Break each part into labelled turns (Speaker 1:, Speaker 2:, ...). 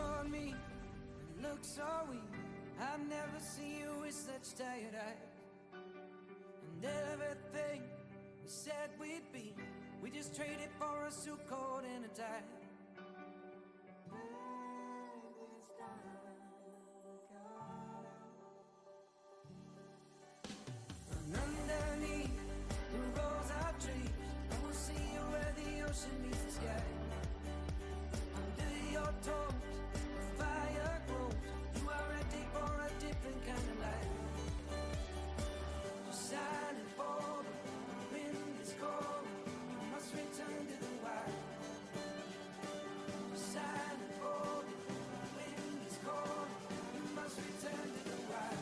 Speaker 1: toward me and look so weak. I've never seen you with such tired eyes. And everything we said we'd be, we just traded for a suit coat and a tie. And underneath the rows of trees, I will see you where the ocean meets the sky. Under your toes, the fire grows. You are ready for a different kind of life. You're silent for the wind is cold. You must return to the wild. You're silent for the wind is cold. You must return to the wild.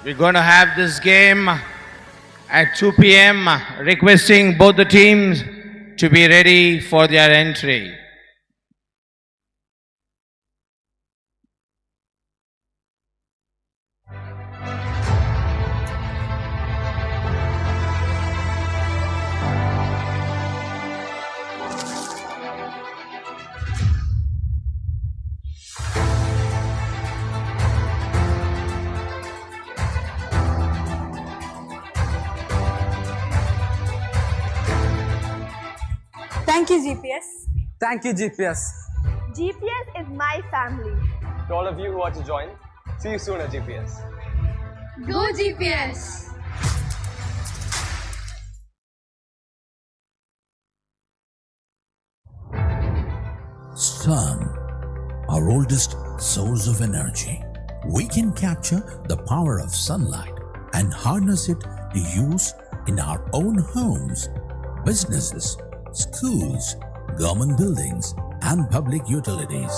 Speaker 2: We're going to have this game at 2 p.m. Requesting both the teams to be ready for their entry.
Speaker 3: Thank you, GPS.
Speaker 4: Thank you, GPS.
Speaker 5: GPS is my family.
Speaker 6: To all of you who want to join, see you soon at GPS.
Speaker 5: Go GPS!
Speaker 7: Sun, our oldest source of energy. We can capture the power of sunlight and harness it to use in our own homes, businesses, schools, government buildings, and public utilities.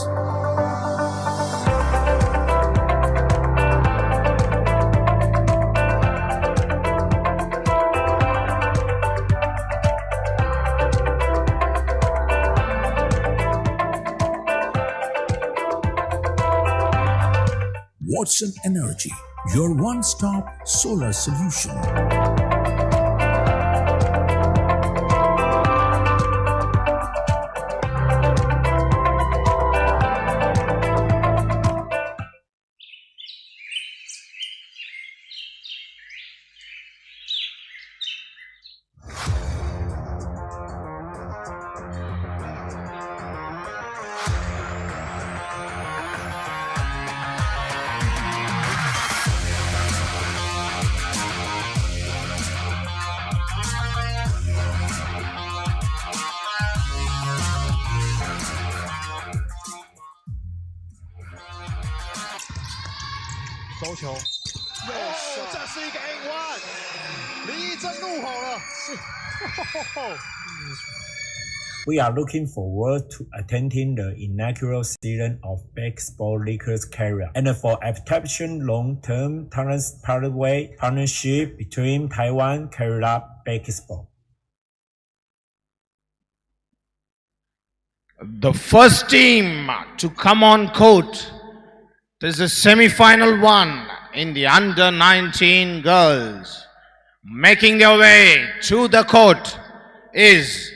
Speaker 7: Watson Energy, your one-stop solar solution.
Speaker 8: We are looking forward to attending the inaugural season of Basketball League's career and for establishing long-term pathway partnership between Taiwan Kerala Basketball.
Speaker 2: The first team to come on court. This is the semi-final one in the under-19 girls. Making their way to the court is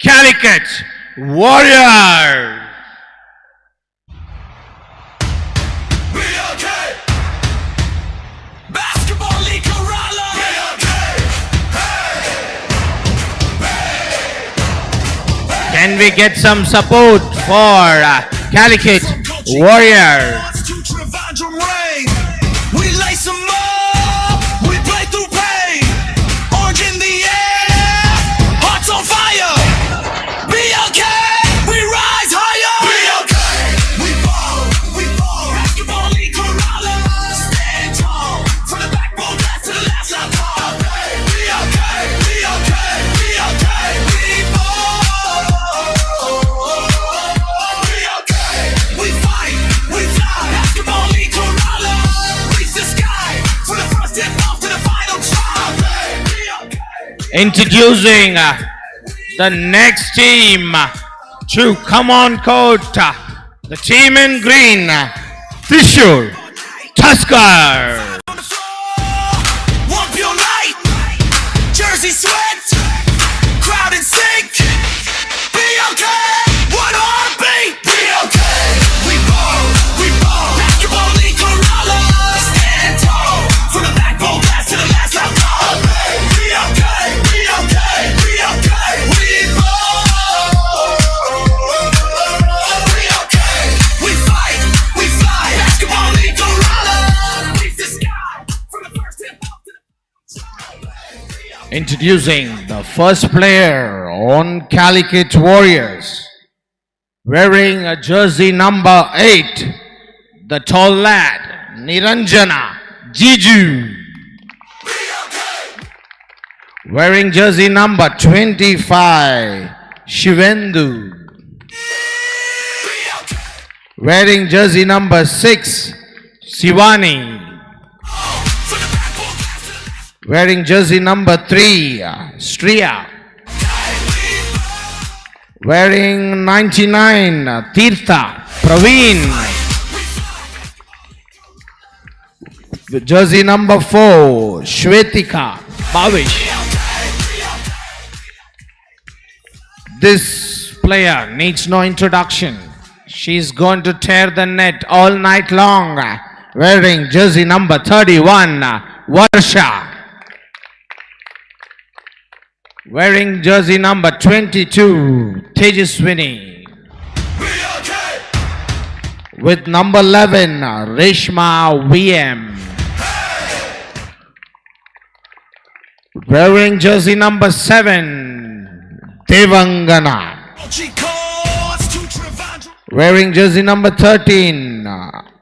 Speaker 2: Calicut Warriors.
Speaker 1: BLK! Basketball League Kerala! BLK! Hey!
Speaker 2: Can we get some support for Calicut Warriors?
Speaker 1: We lace them up, we play through pain. Orange in the air, hearts on fire. BLK, we rise higher. BLK, we ball. Basketball League Kerala, stand tall. From the backbone blast to the last line call. BLK, we ball. BLK, we fight, we fly. Basketball League Kerala, reach the sky. From the first tip off to the final try.
Speaker 2: Introducing the next team to come on court. The team in green, Thrissur Tusker.
Speaker 1: On the floor, one pure night. Jersey sweat, crowd in sync. BLK, one heartbeat. BLK, we ball. Basketball League Kerala, stand tall. From the backbone blast to the last out call. BLK, we ball. BLK, we fight, we fly. Basketball League Kerala, reach the sky. From the first tip off to the
Speaker 2: Introducing the first player on Calicut Warriors. Wearing a jersey number 8, the tall lad, Niranjana Jiju. Wearing jersey number 25, Shivendu. Wearing jersey number 6, Sivani.
Speaker 1: for the
Speaker 2: Wearing jersey number 3, Striya. Wearing 99, Tirtha, Praveen. Jersey number 4, Shwetika, Bhavish. This player needs no introduction. She's going to tear the net all night long. Wearing jersey number 31, Varsha. Wearing jersey number 22, Tejaswini. With number 11, Reshma VM. Wearing jersey number 7, Devangana. Wearing jersey number 13,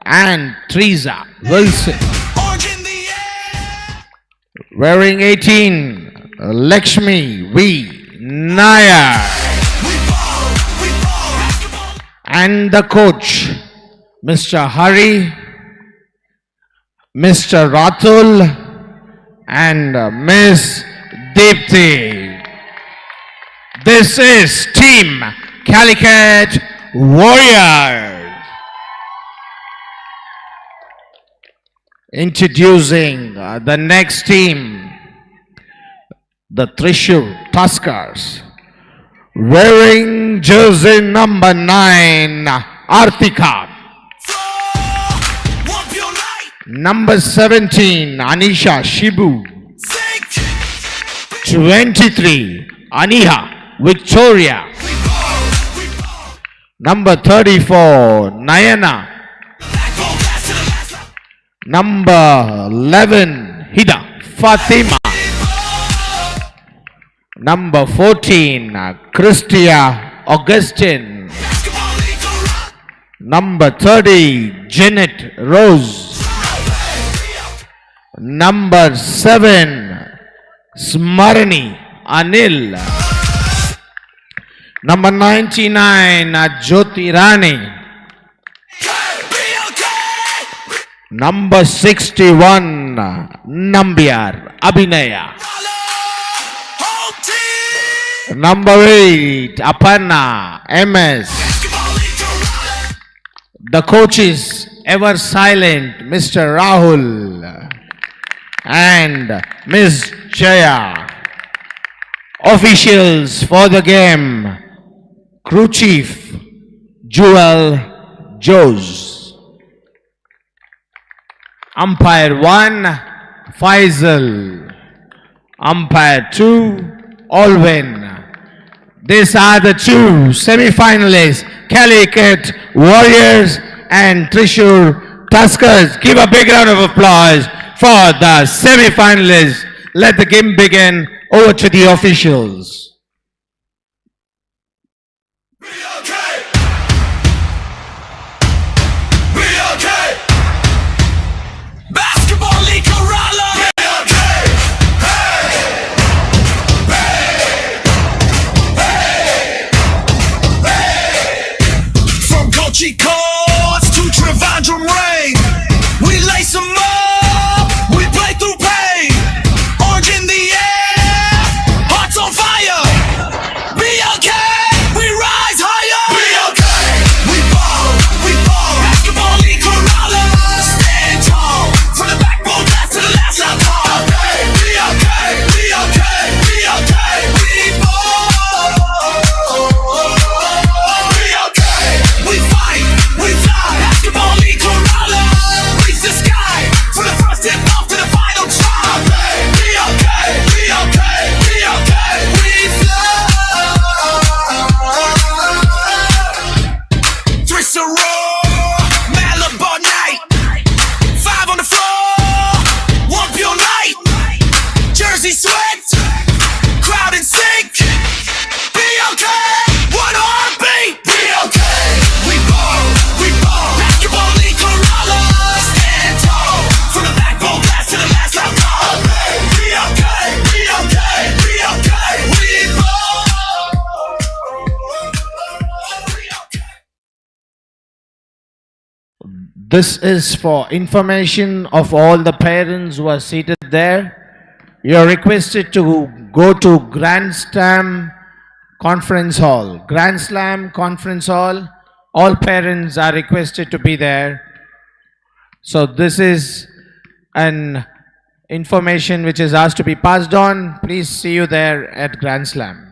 Speaker 2: and Teresa Wilson. Wearing 18, Lakshmi V. Nair. And the coach, Mr. Hari, Mr. Ratul, and Miss Deepthi. This is Team Calicut Warriors. Introducing the next team, the Thrissur Tuskers. Wearing jersey number 9, Artika. Number 17, Anisha Shibu. 23, Aniha Victoria. Number 34, Nayana. Number 11, Hida Fatima. Number 14, Christia Augustine. Number 30, Janet Rose. Number 7, Smarani Anil. Number 99, Jyoti Rani. Number 61, Nambiar Abhinaya. Number 8, Aparna MS. The coaches, ever silent, Mr. Rahul and Miss Jaya. Officials for the game, crew chief, Jewel Jose. Umpire 1, Faisal. Umpire 2, Alwyn. These are the two semi-finalists, Calicut Warriors and Thrissur Tuskers. Give a big round of applause for the semi-finalists. Let the game begin. Over to the officials.
Speaker 1: Kochi courts to Trivandrum rain. We lace them up, we play through pain. Orange in the air, hearts on fire. BLK, we rise higher. BLK, we ball, basketball league Kerala. Stand tall, from the backbone blast to the last out call. BLK, we ball. BLK, we fight. We fly, basketball league Kerala. Reach the sky, from the first tip off to the final try. We fly. Thrissur roar, Malabar night. 5 on the floor, 1 pure light. Jersey sweat, crowd in sync. BLK, 1 heartbeat. BLK, we ball, basketball league Kerala. Stand tall, from the backbone blast to the last out call. BLK, we ball.
Speaker 2: This is for information of all the parents who are seated there. you're requested to go to Grand Slam Conference Hall. Grand Slam Conference Hall. All parents are requested to be there. So this is an information which is asked to be passed on. Please see you there at Grand Slam.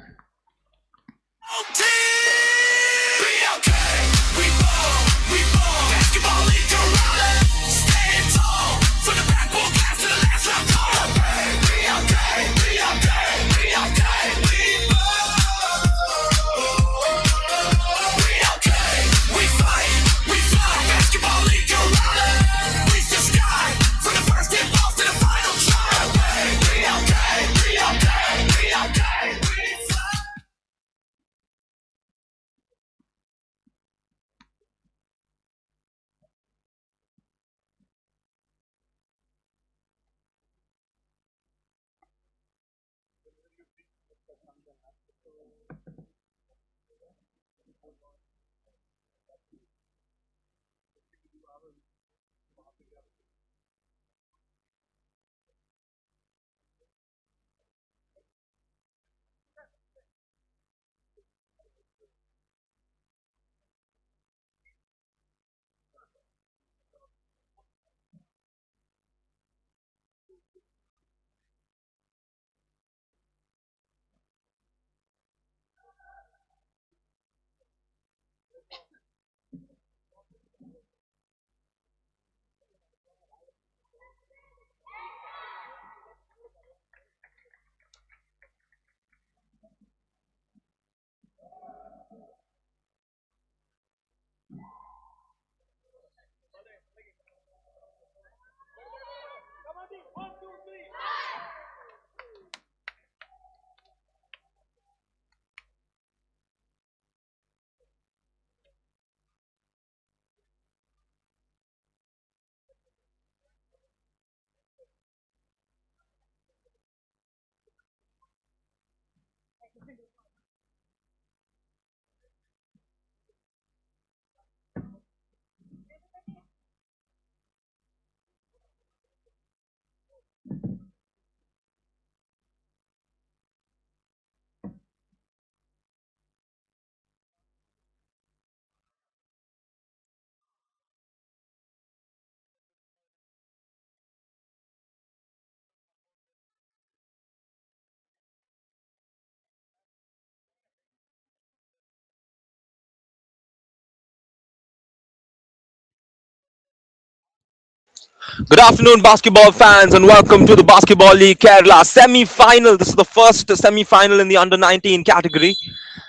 Speaker 3: Good afternoon, basketball fans, and welcome to the Basketball League Kerala semi-final. This is the first semi-final in the under-19 category,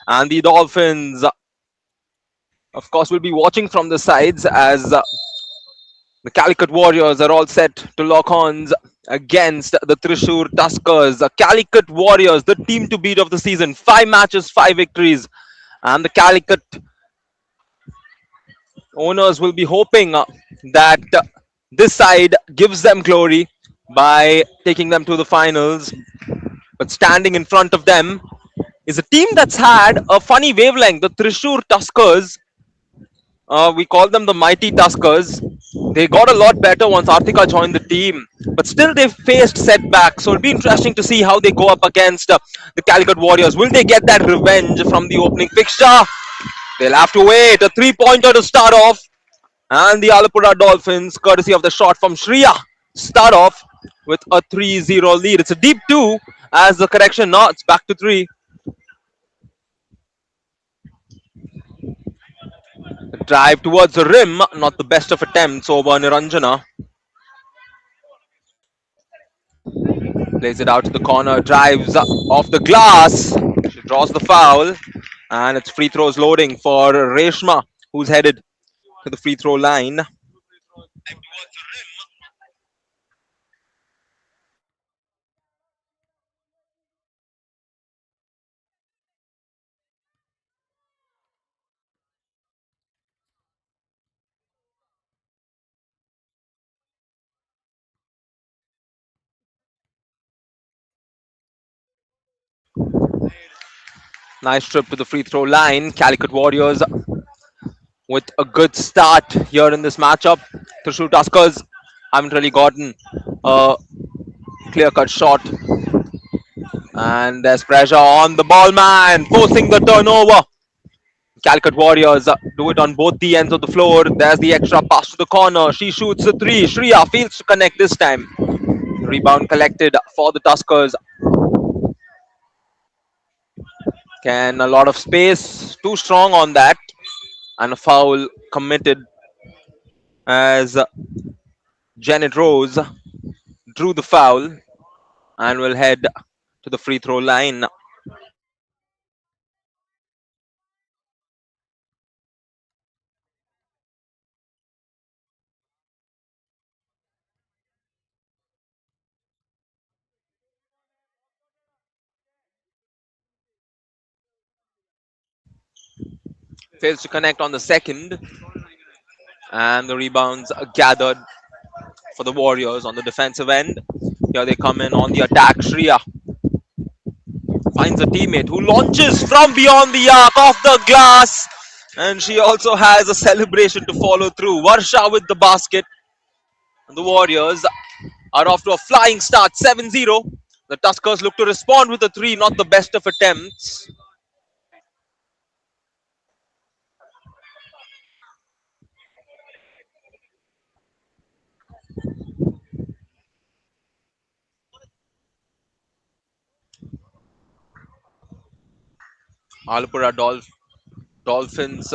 Speaker 3: and the Dolphins, of course, will be watching from the sides as the Calicut Warriors are all set to lock horns against the Thrissur Tuskers. The Calicut Warriors, the team to beat of the season, 5 matches, 5 victories, and the Calicut owners will be hoping that this side gives them glory by taking them to the finals. But standing in front of them is a team that's had a funny wavelength. The Thrissur Tuskers, we call them the mighty Tuskers. They got a lot better once Arthika joined the team, but still they faced setbacks. So it'll be interesting to see how they go up against the Calicut Warriors. Will they get that revenge from the opening fixture? They'll have to wait. A 3-pointer to start off. And the Alapura Dolphins, courtesy of the shot from Shriya, start off with a 3-0 lead. It's a deep 2 as the correction. No, it's back to 3. The drive towards the rim, not the best of attempts over Niranjana. Plays it out to the corner, drives off the glass. She draws the foul. And it's free throws loading for Reshma, who's headed to the free throw line. Nice trip to the free throw line. Calicut Warriors with a good start here in this matchup. Thrissur Tuskers haven't really gotten a clear-cut shot. And there's pressure on the ball man, forcing the turnover. Calicut Warriors do it on both the ends of the floor. There's the extra pass to the corner. She shoots the three. Shreya fails to connect this time. Rebound collected for the Tuskers. Can a lot of space. Too strong on that. And a foul committed as Janet Rose drew the foul and will head to the free throw line. Fails to connect on the second. And the rebounds are gathered for the Warriors on the defensive end. Here they come in on the attack. Shreya finds a teammate who launches from beyond the arc off the glass. And she also has a celebration to follow through. Varsha with the basket. And the Warriors are off to a flying start, 7-0. The Tuskers look to respond with a three, not the best of attempts. Alapura Dolphins,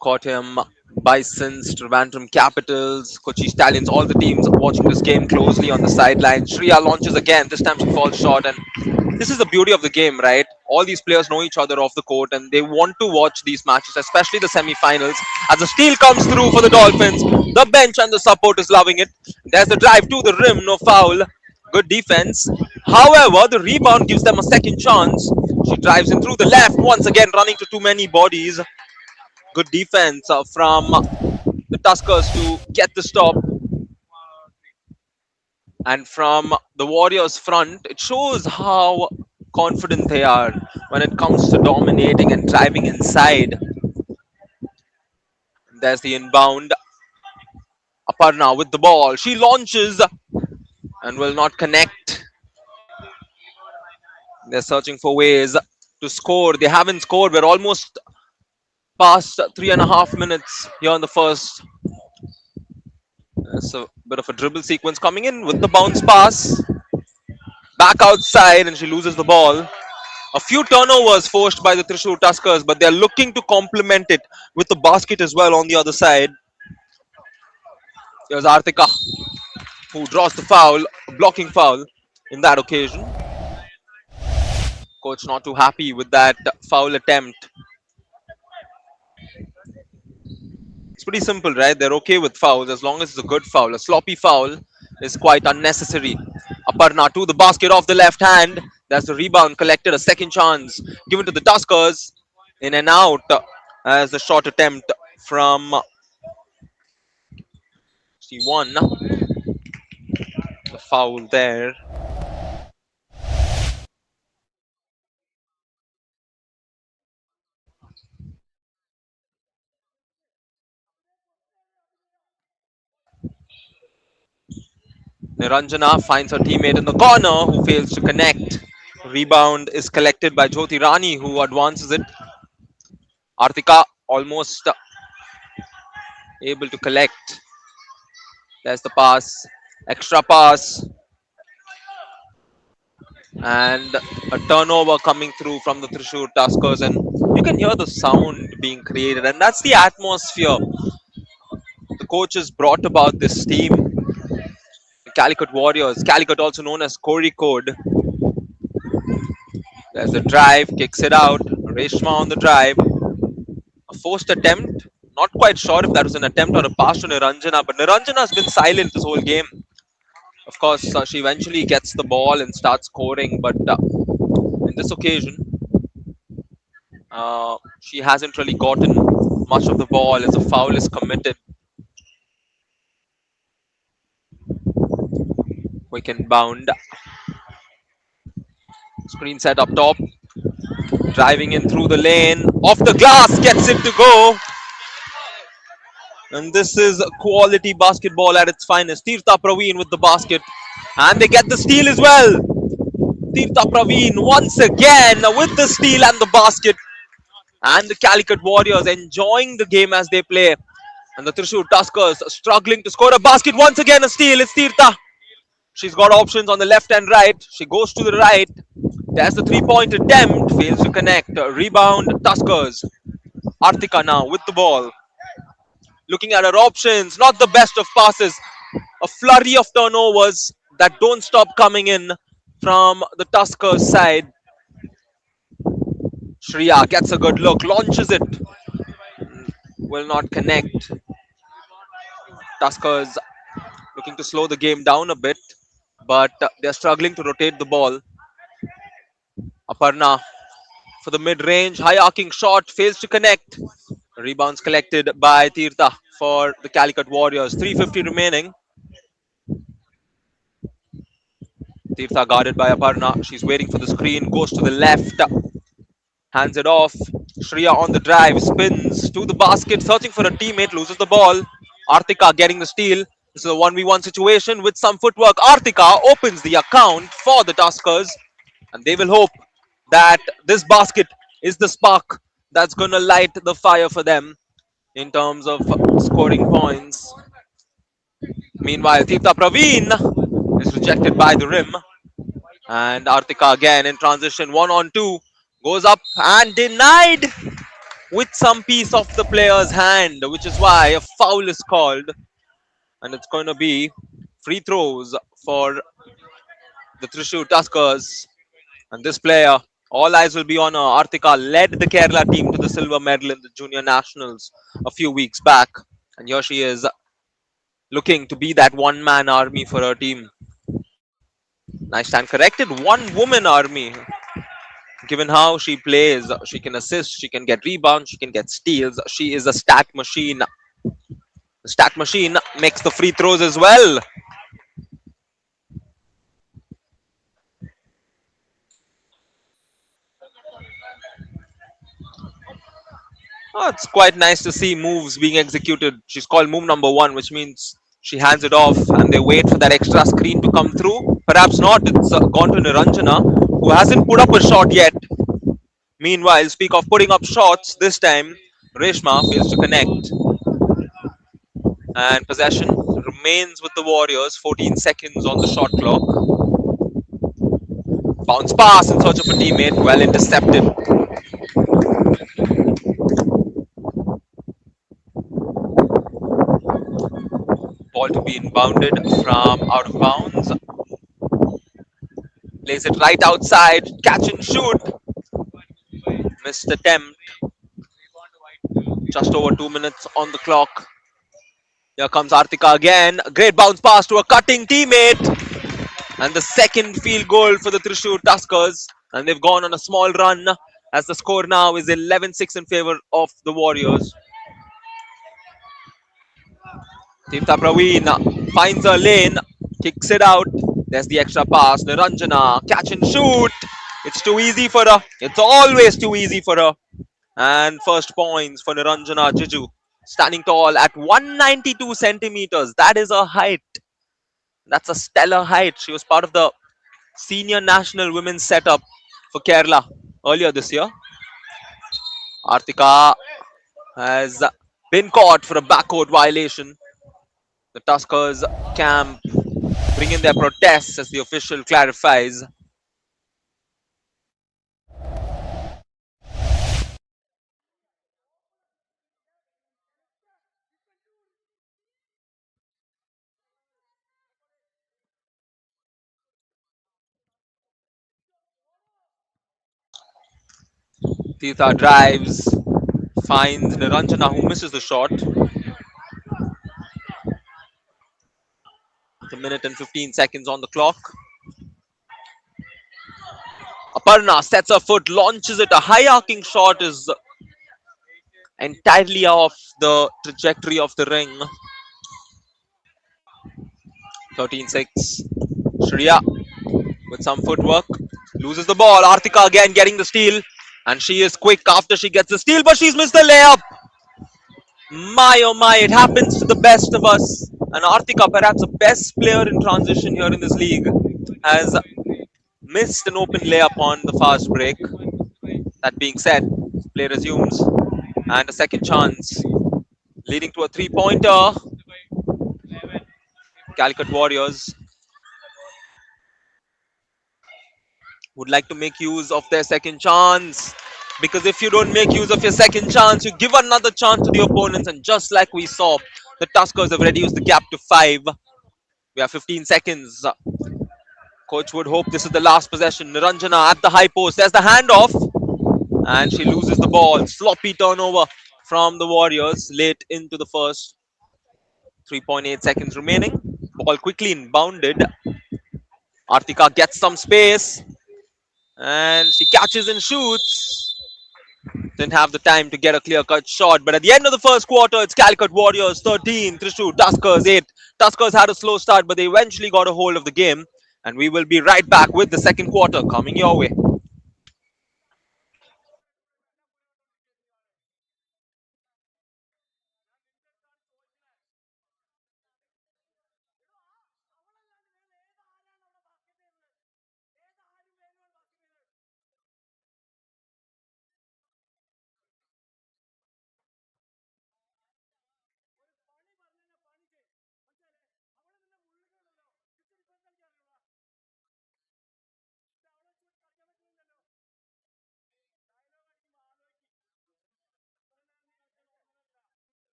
Speaker 3: Kottayam Bisons, Trivandrum Capitals, Kochi Stallions, all the teams watching this game closely on the sideline. Shreya launches again. This time she falls short. And this is the beauty of the game, right? All these players know each other off the court and they want to watch these matches, especially the semi-finals. As the steal comes through for the Dolphins, the bench and the support is loving it. There's the drive to the rim, no foul. Good defense. However, the rebound gives them a second chance. She drives in through the left, once again running to too many bodies. Good defense from the Tuskers to get the stop. And from the Warriors front, it shows how confident they are when it comes to dominating and driving inside. There's the inbound. Aparna with the ball. She launches and will not connect. They're searching for ways to score. They haven't scored. We're almost past 3.5 minutes here in the first. There's a bit of a dribble sequence coming in with the bounce pass. Back outside and she loses the ball. A few turnovers forced by the Thrissur Tuskers, but they're looking to complement it with the basket as well on the other side. Here's Artika, who draws the foul, a blocking foul in that occasion. Coach not too happy with that foul attempt. It's pretty simple, right? They're okay with fouls as long as it's a good foul. A sloppy foul is quite unnecessary. Aparna to the basket off the left hand. That's the rebound collected. A second chance given to the Tuskers. In and out as the short attempt from C1. The foul there. Niranjana finds her teammate in the corner who fails to connect. Rebound is collected by Jyoti Rani, who advances it. Artika almost able to collect. There's the pass. Extra pass. And a turnover coming through from the Thrissur Tuskers. And you can hear the sound being created. And that's the atmosphere the coaches brought about this team. Calicut Warriors, Calicut also known as Kozhikode. There's the drive, kicks it out. Reshma on the drive. A forced attempt. Not quite sure if that was an attempt or a pass to Niranjana, but Niranjana has been silent this whole game. Of course, she eventually gets the ball and starts scoring, but in this occasion, she hasn't really gotten much of the ball as a foul is committed. Quick inbound. Screen set up top. Driving in through the lane. Off the glass, gets it to go. And this is quality basketball at its finest. Tirtha Praveen with the basket. And they get the steal as well. Tirtha Praveen once again with the steal and the basket. And the Calicut Warriors enjoying the game as they play. And the Thrissur Tuskers struggling to score a basket. Once again a steal. It's Tirtha. She's got options on the left and right. She goes to the right. There's the three-point attempt. Fails to connect. Rebound Tuskers. Artika now with the ball. Looking at her options. Not the best of passes. A flurry of turnovers that don't stop coming in from the Tuskers side. Shreya gets a good look. Launches it. Will not connect. Tuskers looking to slow the game down a bit. But they're struggling to rotate the ball. Aparna for the mid-range, high arcing shot, fails to connect. Rebounds collected by Tirtha for the Calicut Warriors. 3:50 remaining. Tirtha guarded by Aparna. She's waiting for the screen, goes to the left, hands it off. Shreya on the drive, spins to the basket, searching for a teammate, loses the ball. Artika getting the steal. This is a 1v1 situation with some footwork. Artika opens the account for the Tuskers, and they will hope that this basket is the spark that's going to light the fire for them in terms of scoring points. Meanwhile, Tirtha Praveen is rejected by the rim. And Artika again in transition, 1-on-2, goes up and denied with some piece of the player's hand, which is why a foul is called. And it's going to be free throws for the Thrissur Tuskers. And this player, all eyes will be on her. Artika led the Kerala team to the silver medal in the junior nationals a few weeks back. And here she is looking to be that one-man army for her team. Nice stand corrected. One-woman army. Given how she plays, she can assist, she can get rebounds, she can get steals. She is a stat machine. The stat machine makes the free throws as well. Oh, it's quite nice to see moves being executed. She's called move number 1, which means she hands it off and they wait for that extra screen to come through. Perhaps not. It's gone to Niranjana, who hasn't put up a shot yet. Meanwhile, speak of putting up shots, this time Reshma fails to connect. And possession remains with the Warriors. 14 seconds on the shot clock. Bounce pass in search of a teammate. Well intercepted. Ball to be inbounded from out of bounds. Plays it right outside. Catch and shoot. Missed attempt. Just over 2 minutes on the clock. Here comes Artika again. Great bounce pass to a cutting teammate. And the second field goal for the Thrissur Tuskers. And they've gone on a small run as the score now is 11-6 in favor of the Warriors. Tirtha Praveen finds a lane, kicks it out. There's the extra pass. Niranjana, catch and shoot. It's too easy for her. It's always too easy for her. And first points for Niranjana Jiju. Standing tall at 192 centimeters. That is her height. That's a stellar height. She was part of the senior national women's setup for Kerala earlier this year. Artika has been caught for a backcourt violation. The Tuskers camp bring in their protests as the official clarifies. Tirtha drives, finds Niranjana, who misses the shot. A minute and 15 seconds on the clock. Aparna sets her foot, launches it. A high arcing shot is entirely off the trajectory of the ring. 13-6. Shreya with some footwork loses the ball. Artika again getting the steal. And she is quick after she gets the steal, but she's missed the layup. My oh my, it happens to the best of us. And Artika, perhaps the best player in transition here in this league, has missed an open layup on the fast break. That being said, play resumes and a second chance, leading to a three-pointer. Calicut Warriors would like to make use of their second chance, because if you don't make use of your second chance, you give another chance to the opponents. And just like we saw, the Tuskers have reduced the gap to 5. We have 15 seconds. Coach would hope this is the last possession. Niranjana at the high post. There's the handoff. And she loses the ball. Sloppy turnover from the Warriors late into the first. 3.8 seconds remaining. Ball quickly inbounded. Artika gets some space. And she catches and shoots. Didn't have the time to get a clear-cut shot. But at the end of the first quarter, it's Calicut Warriors 13, Thrissur Tuskers 8. Tuskers had a slow start, but they eventually got a hold of the game. And we will be right back with the second quarter coming your way.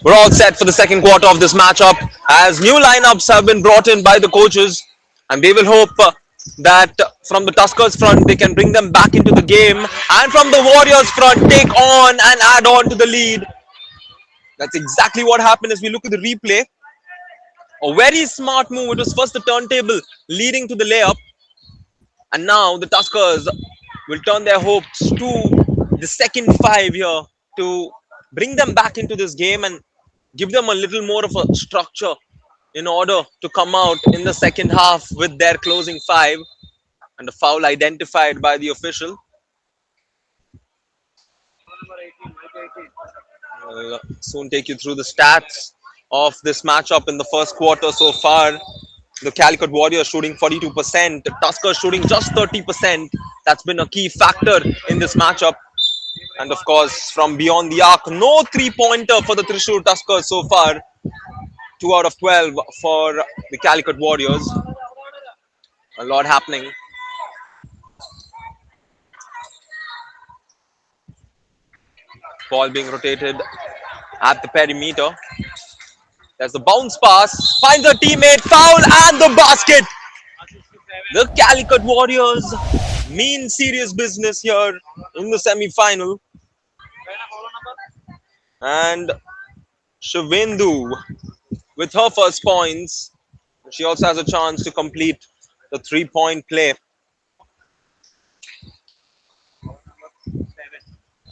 Speaker 3: We're all set for the second quarter of this matchup as new lineups have been brought in by the coaches, and we will hope that from the Tuskers front they can bring them back into the game, and from the Warriors front take on and add on to the lead. That's exactly what happened as we look at the replay. A very smart move. It was first the turntable leading to the layup, and now the Tuskers will turn their hopes to the second 5 here to bring them back into this game and give them a little more of a structure in order to come out in the second half with their closing 5. And a foul identified by the official. I'll soon take you through the stats of this matchup in the first quarter so far. The Calicut Warriors shooting 42%, the Tuskers shooting just 30%. That's been a key factor in this matchup. And of course, from beyond the arc, no three-pointer for the Thrissur Tuskers so far. 2 out of 12 for the Calicut Warriors. A lot happening. Ball being rotated at the perimeter. There's the bounce pass, finds a teammate, foul and the basket. The Calicut Warriors mean serious business here in the semi-final. And Shivendu with her first points. She also has a chance to complete the three-point play.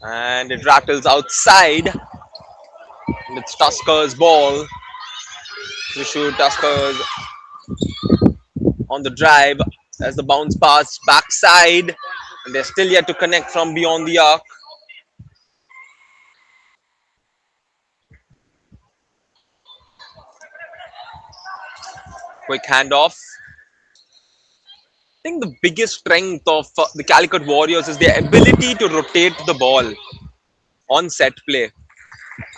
Speaker 3: And it rattles outside. It's Tuskers' ball. Thrissur Tuskers on the drive as the bounce pass backside. And they're still yet to connect from beyond the arc. Quick handoff. I think the biggest strength of the Calicut Warriors is their ability to rotate the ball on set play.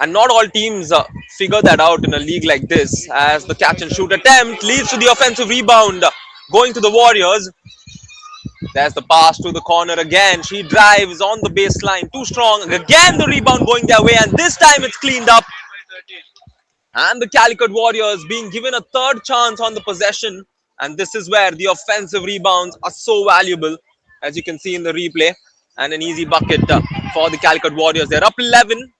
Speaker 3: And not all teams figure that out in a league like this, as the catch and shoot attempt leads to the offensive rebound going to the Warriors. There's the pass to the corner again. She drives on the baseline, too strong. Again, the rebound going their way, and this time it's cleaned up. And the Calicut Warriors being given a third chance on the possession. And this is where the offensive rebounds are so valuable, as you can see in the replay. And an easy bucket for the Calicut Warriors. They're up 11.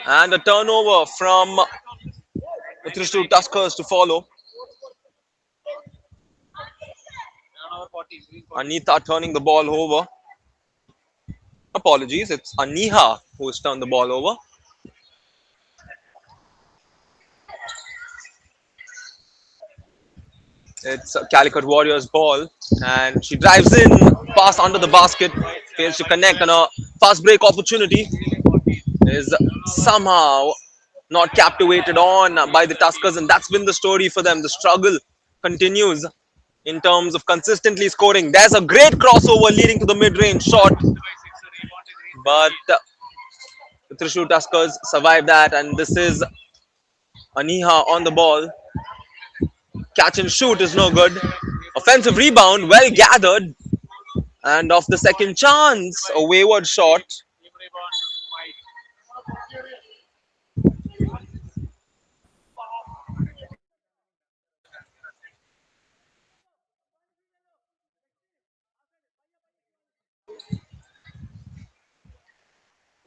Speaker 3: And a turnover from the Thrissur Tuskers to follow. Anita turning the ball over. Apologies, it's Aniha who has turned the ball over. It's Calicut Warriors ball, and she drives in, pass under the basket, fails to connect, and a fast break opportunity is somehow not captivated on by the Tuskers, and that's been the story for them. The struggle continues in terms of consistently scoring. There's a great crossover leading to the mid-range shot, but the Thrissur Tuskers survive that, and this is Aniha on the ball. Catch and shoot is no good. Offensive rebound, well gathered, and off the second chance, a wayward shot.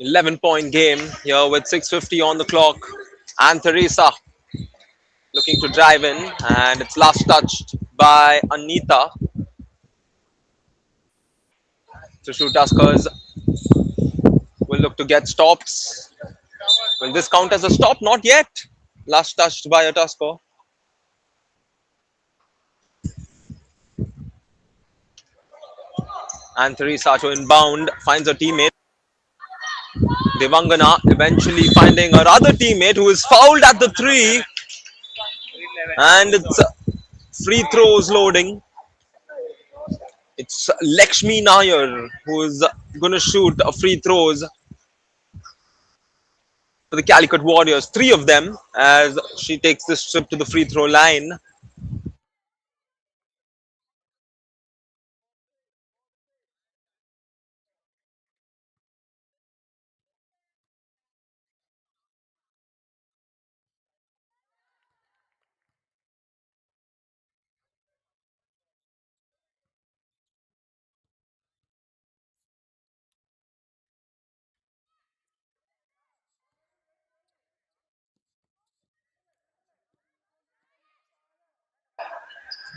Speaker 3: .11 game here with 6:50 on the clock. And Teresa looking to drive in, and it's last touched by Anita. Thrissur Tuskers will look to get stops. Will this count as a stop? Not yet. Last touched by a Tusker. And Teresa to inbound, finds her teammate. Devangana eventually finding her other teammate, who is fouled at the three. And it's free throws loading. It's Lakshmi Nair who is going to shoot free throws for the Calicut Warriors. 3 of them as she takes this trip to the free throw line.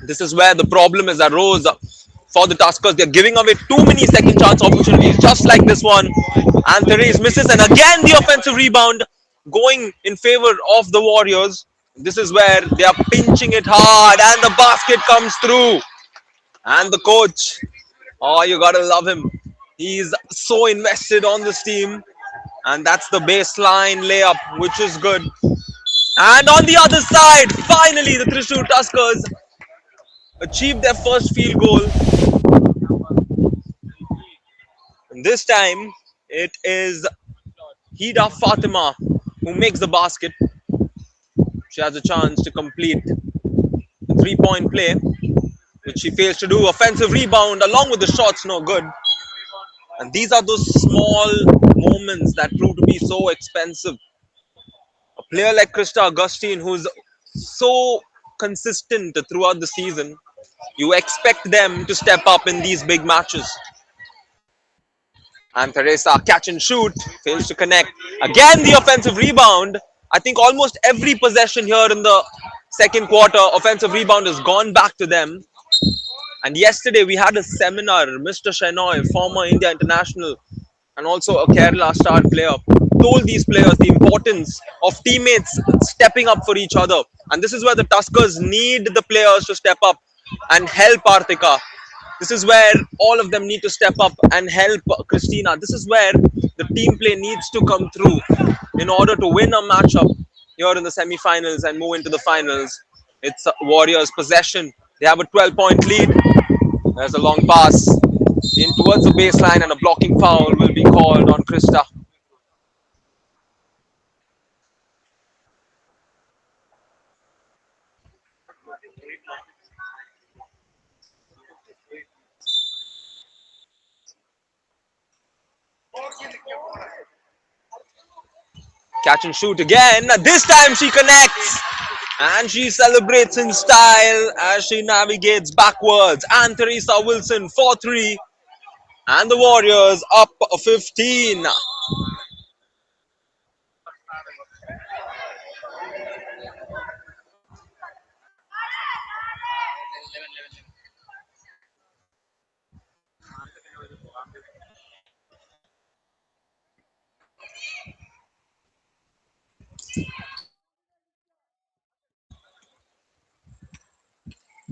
Speaker 3: This is where the problem is arose for the Tuskers. They're giving away too many second chance opportunities, just like this one. And Therese misses, and again the offensive rebound going in favor of the Warriors. This is where they are pinching it hard, and the basket comes through. And the coach, oh, you gotta love him. He's so invested on this team, and that's the baseline layup, which is good. And on the other side, finally the Thrissur Tuskers achieved their first field goal. And this time it is Hida Fatima who makes the basket. She has a chance to complete the 3-point play, which she fails to do. Offensive rebound along with the shots, no good. And these are those small moments that prove to be so expensive. A player like Krista Augustine, who's so consistent throughout the season, you expect them to step up in these big matches. And Teresa, catch and shoot, fails to connect. Again, the offensive rebound. I think almost every possession here in the second quarter, offensive rebound has gone back to them. And yesterday we had a seminar. Mr. Shenoy, former India international and also a Kerala star player, told these players the importance of teammates stepping up for each other. And this is where the Tuskers need the players to step up and help Artika. This is where all of them need to step up and help Christina. This is where the team play needs to come through in order to win a matchup. here in the semi-finals and move into the finals. It's Warriors possession. They have a 12-point lead. There's a long pass in towards the baseline and a blocking foul will be called on Krista. Catch and shoot again. This time she connects. And she celebrates in style as she navigates backwards. And Teresa Wilson 4-3. And the Warriors up 15.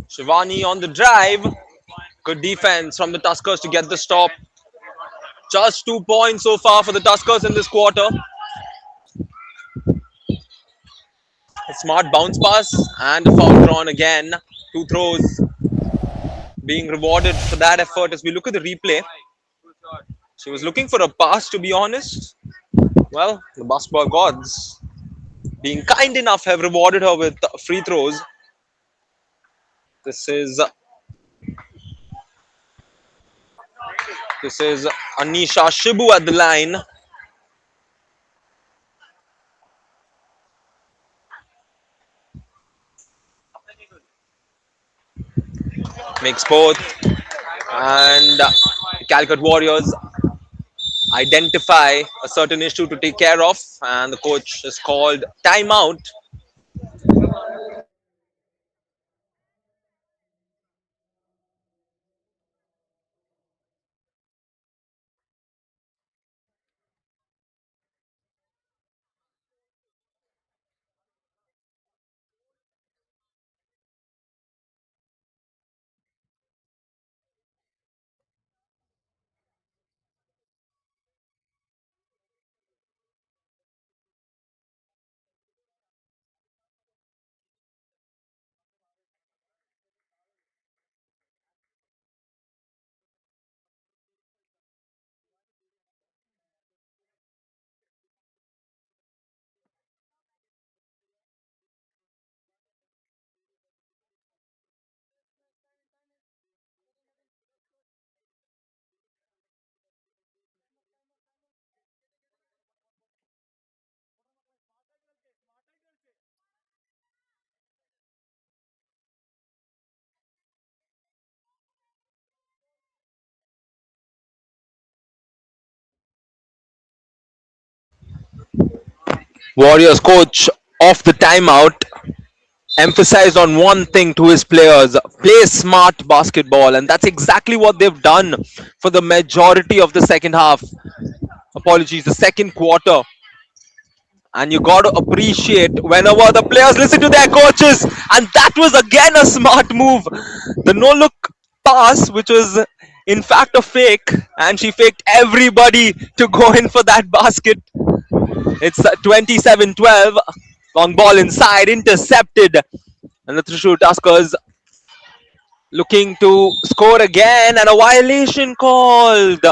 Speaker 3: Shivani on the drive. Good defense from the Tuskers to get the stop. Just 2 points so far for the Tuskers in this quarter. A smart bounce pass and a foul drawn again. 2 throws being rewarded for that effort. As we look at the replay, she was looking for a pass, to be honest. Well, the basketball gods, being kind enough, have rewarded her with free throws. This is Anisha Shibu at the line. Makes both. And Calicut Warriors identify a certain issue to take care of. And the coach is called timeout. Warriors coach off the timeout emphasized on one thing to his players: play smart basketball, and that's exactly what they've done for the majority of the second half. Apologies, the second quarter. And you got to appreciate whenever the players listen to their coaches, and that was again a smart move. The no look pass, which was in fact a fake, and she faked everybody to go in for that basket. It's 27-12. Long ball inside, intercepted. And the Thrissur Tuskers looking to score again, and a violation called.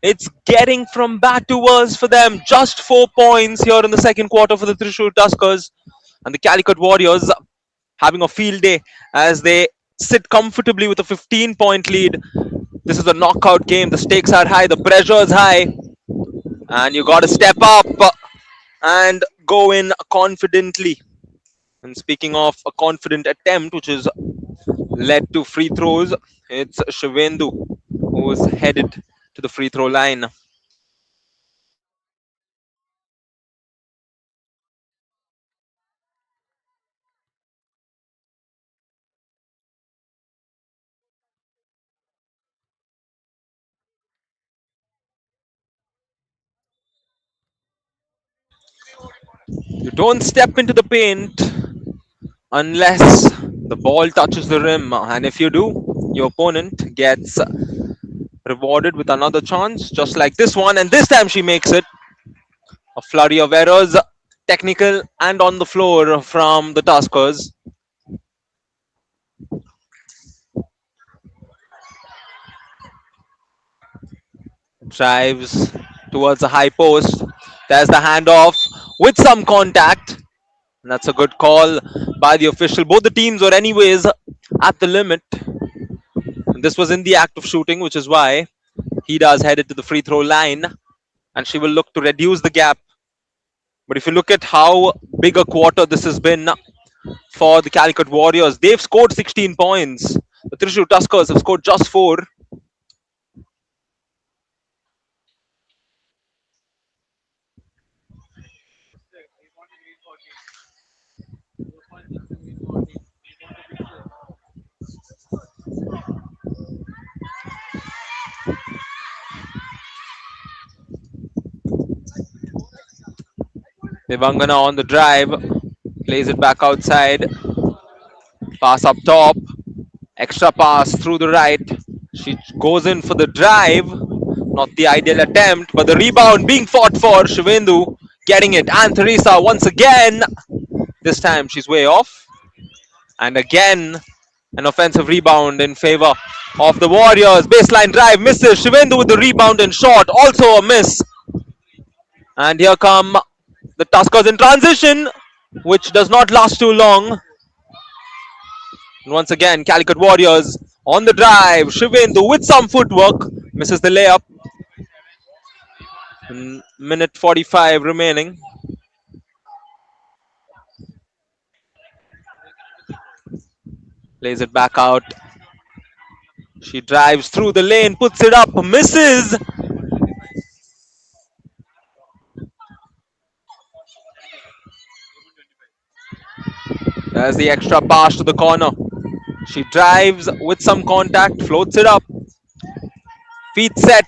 Speaker 3: It's getting from bad to worse for them. Just 4 points here in the second quarter for the Thrissur Tuskers. And the Calicut Warriors having a field day as they sit comfortably with a 15-point lead. This is a knockout game. The stakes are high. The pressure is high. And you got to step up and go in confidently. And speaking of a confident attempt, which is led to free throws, it's Shivendu who is headed to the free throw line. You don't step into the paint unless the ball touches the rim, and if you do, your opponent gets rewarded with another chance, just like this one, and this time she makes it. A flurry of errors technical and on the floor from the Tuskers. Drives towards the high post. There's the handoff with some contact. And that's a good call by the official. Both the teams were anyways at the limit. And this was in the act of shooting, which is why he does headed to the free throw line. And she will look to reduce the gap. But if you look at how big a quarter this has been for the Calicut Warriors, they've scored 16 points. The Thrissur Tuskers have scored just 4. Devangana on the drive, plays it back outside, pass up top, extra pass through the right. She goes in for the drive, not the ideal attempt, but the rebound being fought for. Shivendu getting it, and Teresa once again. This time she's way off, and again an offensive rebound in favor of the Warriors. Baseline drive misses. Shivendu with the rebound and shot, also a miss. And here come the Tuskers in transition, which does not last too long. And once again, Calicut Warriors on the drive. Shivendu with some footwork misses the layup. Minute 45 remaining. Plays it back out. She drives through the lane, puts it up, misses. There's the extra pass to the corner. She drives with some contact, floats it up. Feet set.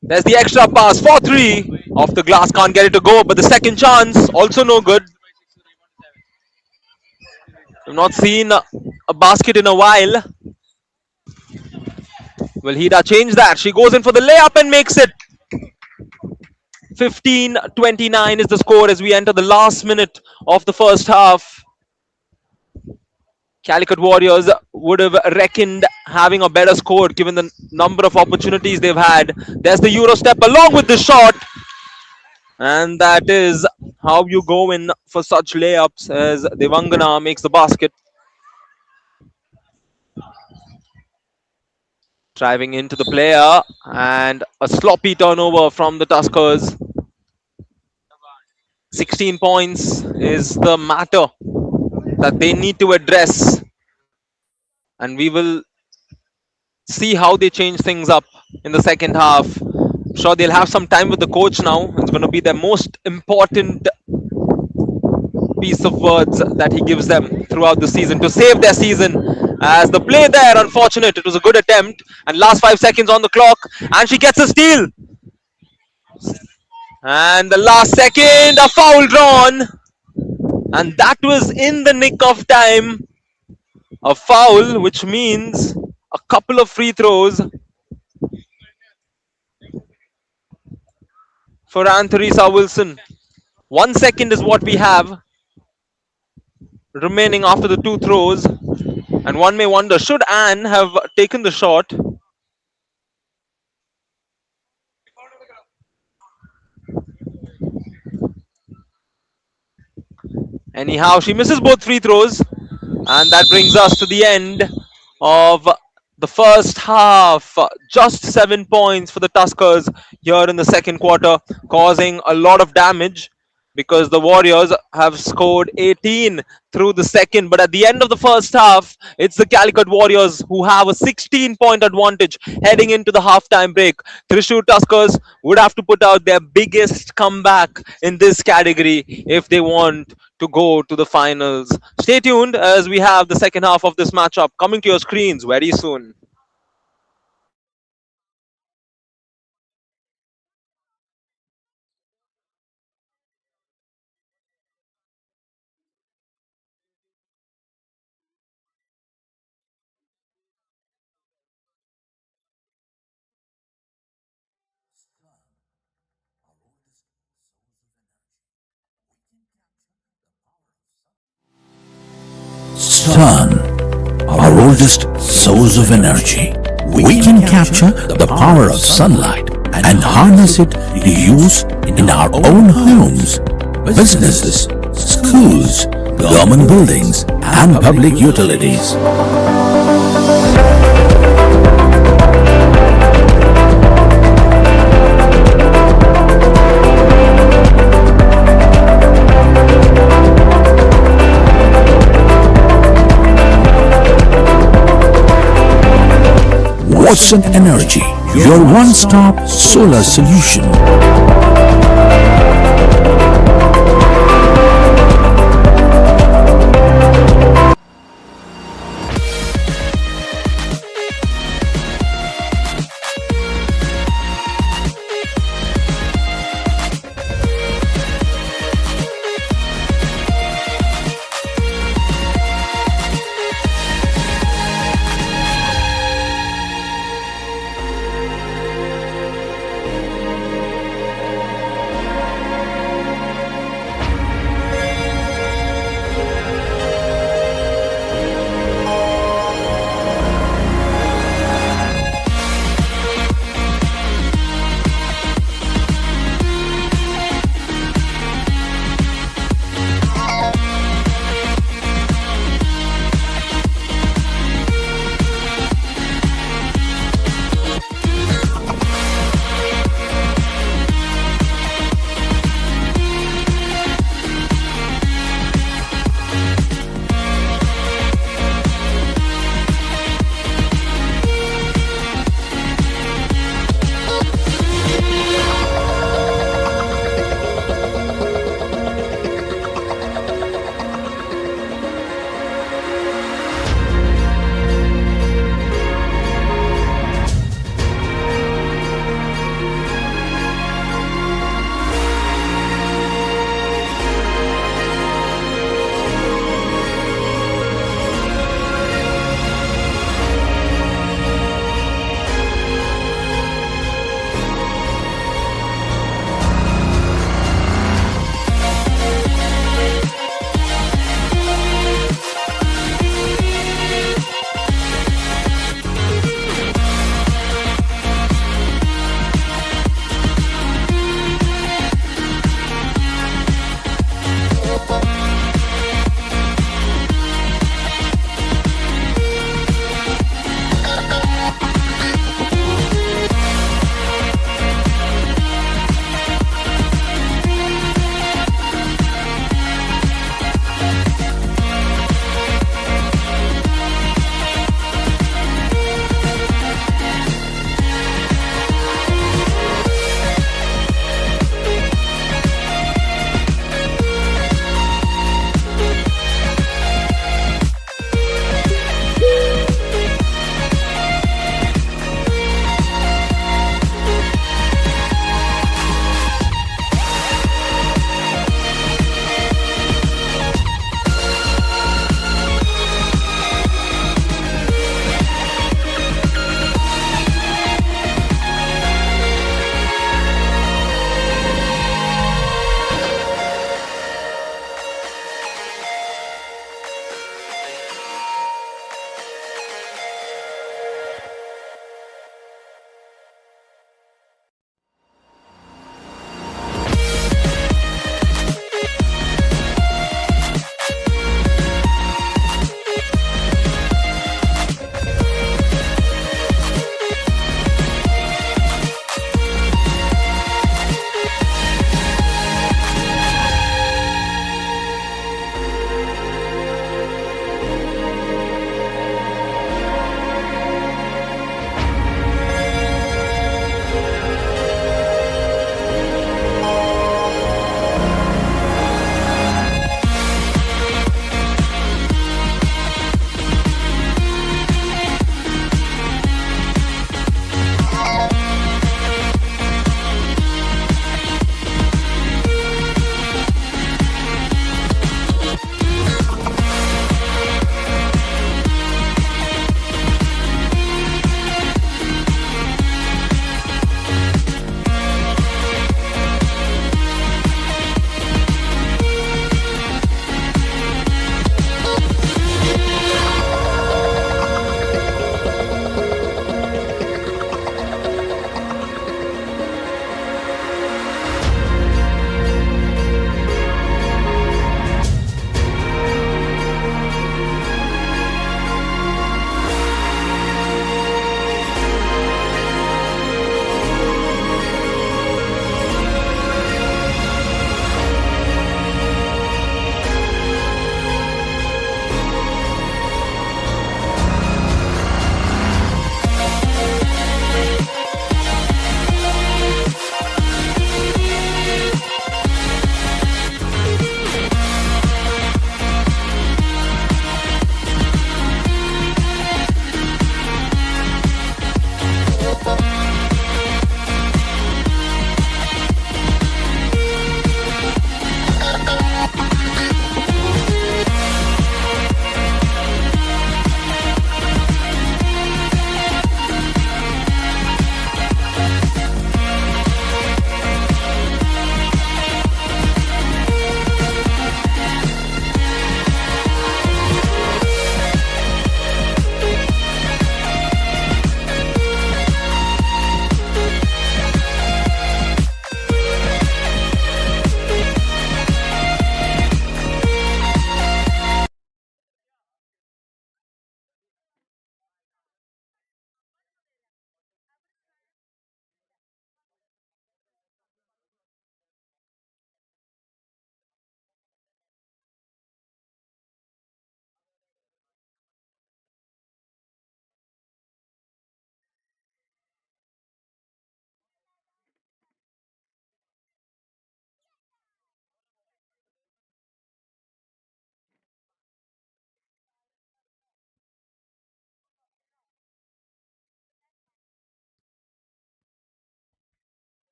Speaker 3: There's the extra pass for 3. Off the glass, can't get it to go, but the second chance, also no good. I've not seen a basket in a while. Will Hida change that? She goes in for the layup and makes it. 15-29 is the score as we enter the last minute of the first half. Calicut Warriors would have reckoned having a better score given the number of opportunities they've had. There's the Euro step along with the shot. And that is how you go in for such layups as Devangana makes the basket. Driving into the player and a sloppy turnover from the Tuskers. 16 points is the matter that they need to address. And we will see how they change things up in the second half. I'm sure they'll have some time with the coach now. It's going to be their most important piece of words that he gives them throughout the season to save their season. As the play there, unfortunate, it was a good attempt. And last 5 seconds on the clock, and she gets a steal. And the last second, a foul drawn. And that was in the nick of time. A foul, which means a couple of free throws for Teresa Wilson. 1 second is what we have remaining after the 2 throws. And one may wonder, should Anne have taken the shot? Anyhow, she misses both free throws. And that brings us to the end of the first half. Just 7 points for the Tuskers here in the second quarter, causing a lot of damage because the Warriors have scored 18 through the second. But at the end of the first half, it's the Calicut Warriors who have a 16-point advantage heading into the halftime break. Thrissur Tuskers would have to put out their biggest comeback in this category if they want to go to the finals. Stay tuned as we have the second half of this matchup coming to your screens very soon.
Speaker 7: Our oldest source of energy. We can Sun, our oldest source of energy. We can capture the power of sunlight and harness it to use in our own homes, businesses, schools, government buildings, and public utilities. Watson Energy, your one-stop solar solution.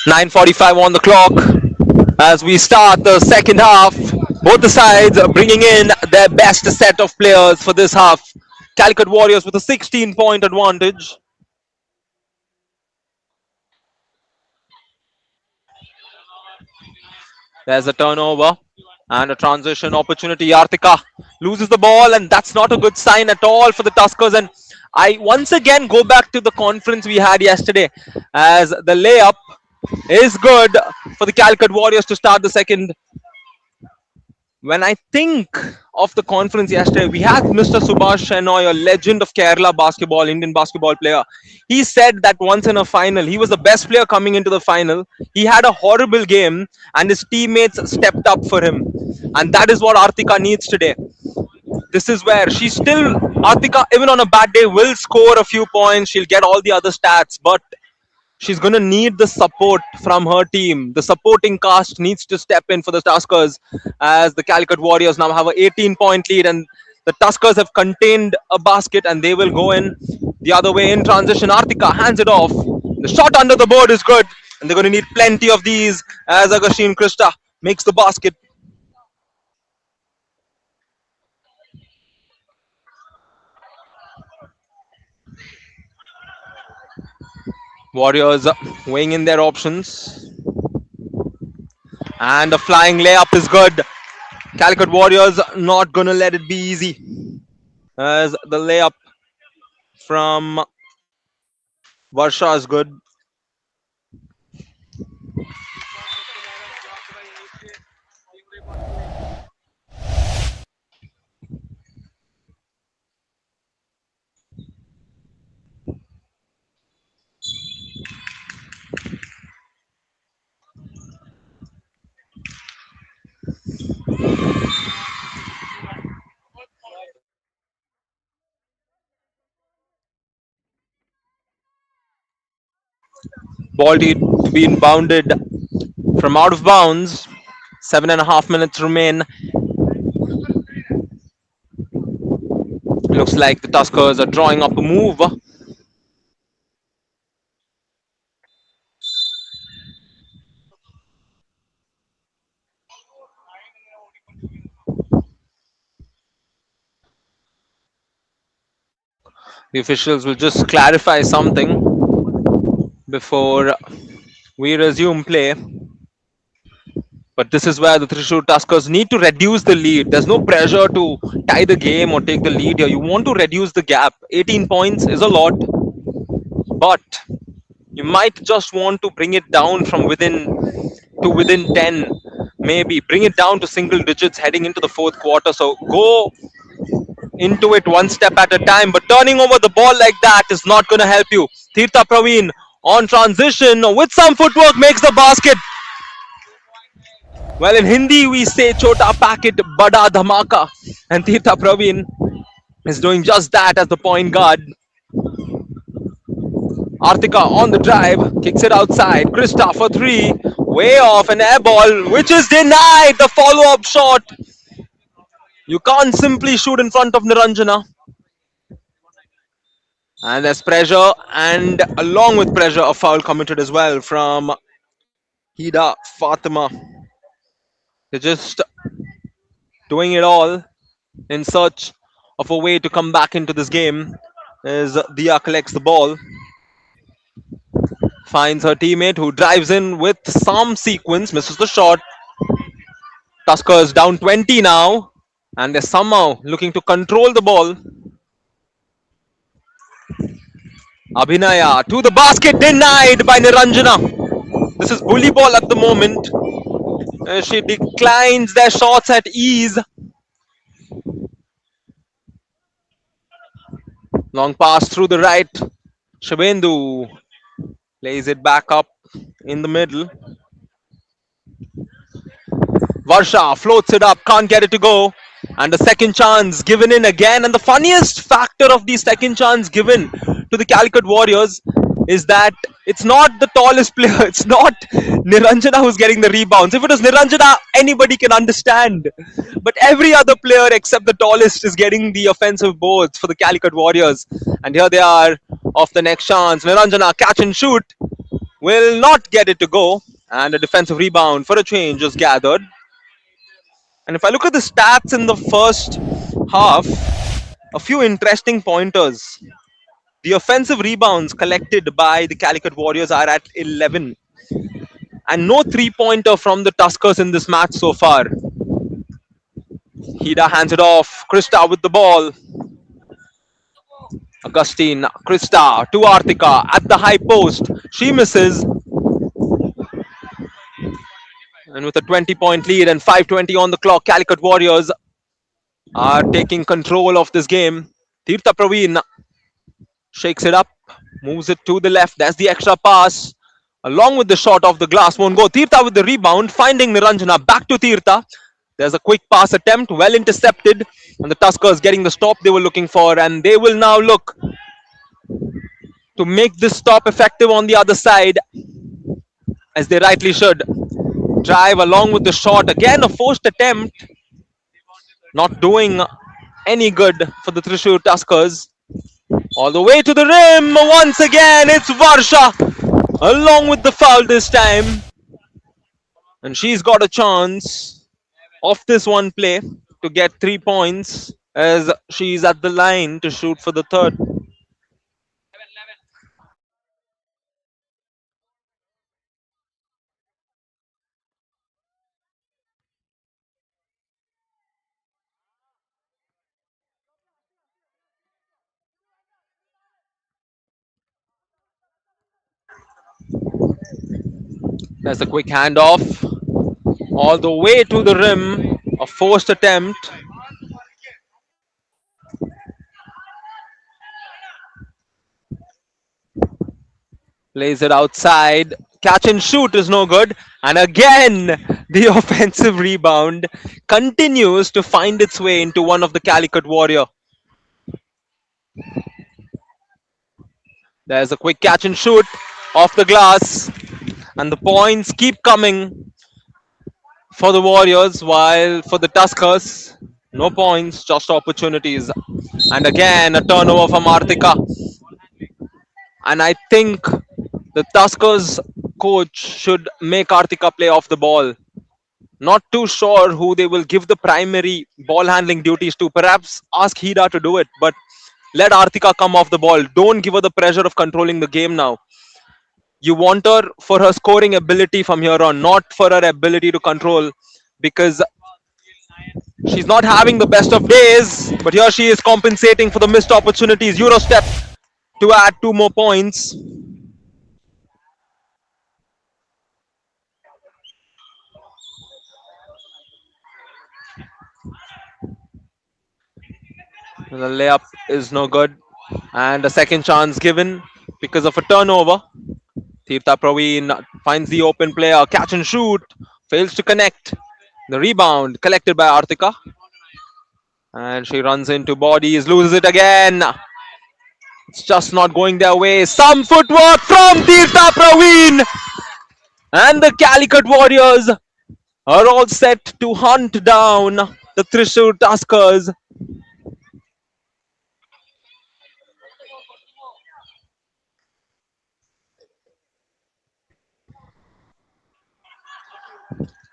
Speaker 3: 9:45 on the clock as we start the second half. Both the sides are bringing in their best set of players for this half. Calicut Warriors with a 16-point advantage. There's a turnover and a transition opportunity. Artika loses the ball, and that's not a good sign at all for the Tuskers. And I once again go back to the conference we had yesterday, as the layup is good for the Calicut Warriors to start the second. When I think of the conference yesterday, we had Mr. Subhash Shenoy, a legend of Kerala basketball, Indian basketball player. He said that once in a final, he was the best player coming into the final. He had a horrible game, and his teammates stepped up for him. And that is what Artika needs today. This is where Artika, even on a bad day, will score a few points. She'll get all the other stats, but she's going to need the support from her team. The supporting cast needs to step in for the Tuskers, as the Calicut Warriors now have an 18-point lead, and the Tuskers have contained a basket and they will go in the other way in transition. Artika hands it off. The shot under the board is good, and they're going to need plenty of these as Agashin Krista makes the basket. Warriors weighing in their options. And a flying layup is good. Calicut Warriors not going to let it be easy, as the layup from Varsha is good. Ball to be inbounded from out of bounds. 7.5 minutes remain. Looks like the Tuskers are drawing up a move. The officials will just clarify something before we resume play. But this is where the Thrissur Tuskers need to reduce the lead. There's no pressure to tie the game or take the lead here. You want to reduce the gap. 18 points is a lot, but you might just want to bring it down from within 10. Maybe bring it down to single digits heading into the fourth quarter. So go into it one step at a time, but turning over the ball like that is not going to help you. Tirtha Praveen on transition with some footwork makes the basket. Well, in Hindi we say chota packet bada dhamaka, and Tirtha Praveen is doing just that as the point guard. Artika on the drive, kicks it outside. Krista for three, way off, an air ball which is denied. The follow-up shot. You can't simply shoot in front of Niranjana. And there's pressure, and along with pressure, a foul committed as well from Hida Fatima. They're just doing it all in search of a way to come back into this game, as Dia collects the ball. Finds her teammate, who drives in with some sequence, misses the shot. Tuskers down 20 now, and they're somehow looking to control the ball. Abhinaya to the basket, denied by Niranjana. This is bully ball at the moment. She declines their shots at ease. Long pass through the right. Shabendu lays it back up in the middle. Varsha floats it up, can't get it to go. And a second chance given in again. And the funniest factor of the second chance given to the Calicut Warriors is that it's not the tallest player. It's not Niranjana who's getting the rebounds. If it was Niranjana, anybody can understand. But every other player except the tallest is getting the offensive boards for the Calicut Warriors. And here they are off the next chance. Niranjana catch and shoot will not get it to go. And a defensive rebound for a change is gathered. And if I look at the stats in the first half, a few interesting pointers. The offensive rebounds collected by the Calicut Warriors are at 11. And no three-pointer from the Tuskers in this match so far. Hida hands it off. Krista with the ball. Augustine, Krista to Artika at the high post. She misses. And with a 20-point lead and 5:20 on the clock, Calicut Warriors are taking control of this game. Tirtha Praveen shakes it up, moves it to the left. That's the extra pass. Along with the shot off the glass, won't go. Tirtha with the rebound, finding Niranjana. Back to Tirtha. There's a quick pass attempt, well intercepted. And the Tuskers getting the stop they were looking for. And they will now look to make this stop effective on the other side, as they rightly should. Drive along with the shot. Again, a forced attempt. Not doing any good for the Thrissur Tuskers. All the way to the rim. Once again, it's Varsha along with the foul this time. And she's got a chance off this one play to get 3 points, as she's at the line to shoot for the third. There's a quick handoff all the way to the rim. A forced attempt. Plays it outside. Catch and shoot is no good. And again, the offensive rebound continues to find its way into one of the Calicut Warrior. There's a quick catch and shoot off the glass. And the points keep coming for the Warriors, while for the Tuskers, no points, just opportunities. And again, a turnover from Artika. And I think the Tuskers coach should make Artika play off the ball. Not too sure who they will give the primary ball handling duties to. Perhaps ask Hida to do it, but let Artika come off the ball. Don't give her the pressure of controlling the game now. You want her for her scoring ability from here on, not for her ability to control, because she's not having the best of days. But here she is compensating for the missed opportunities. Euro step to add 2 more points. The layup is no good. And a second chance given because of a turnover. Tirtha Praveen finds the open player. Catch and shoot. Fails to connect. The rebound collected by Artika. And she runs into bodies. Loses it again. It's just not going their way. Some footwork from Tirtha Praveen. And the Calicut Warriors are all set to hunt down the Thrissur Tuskers.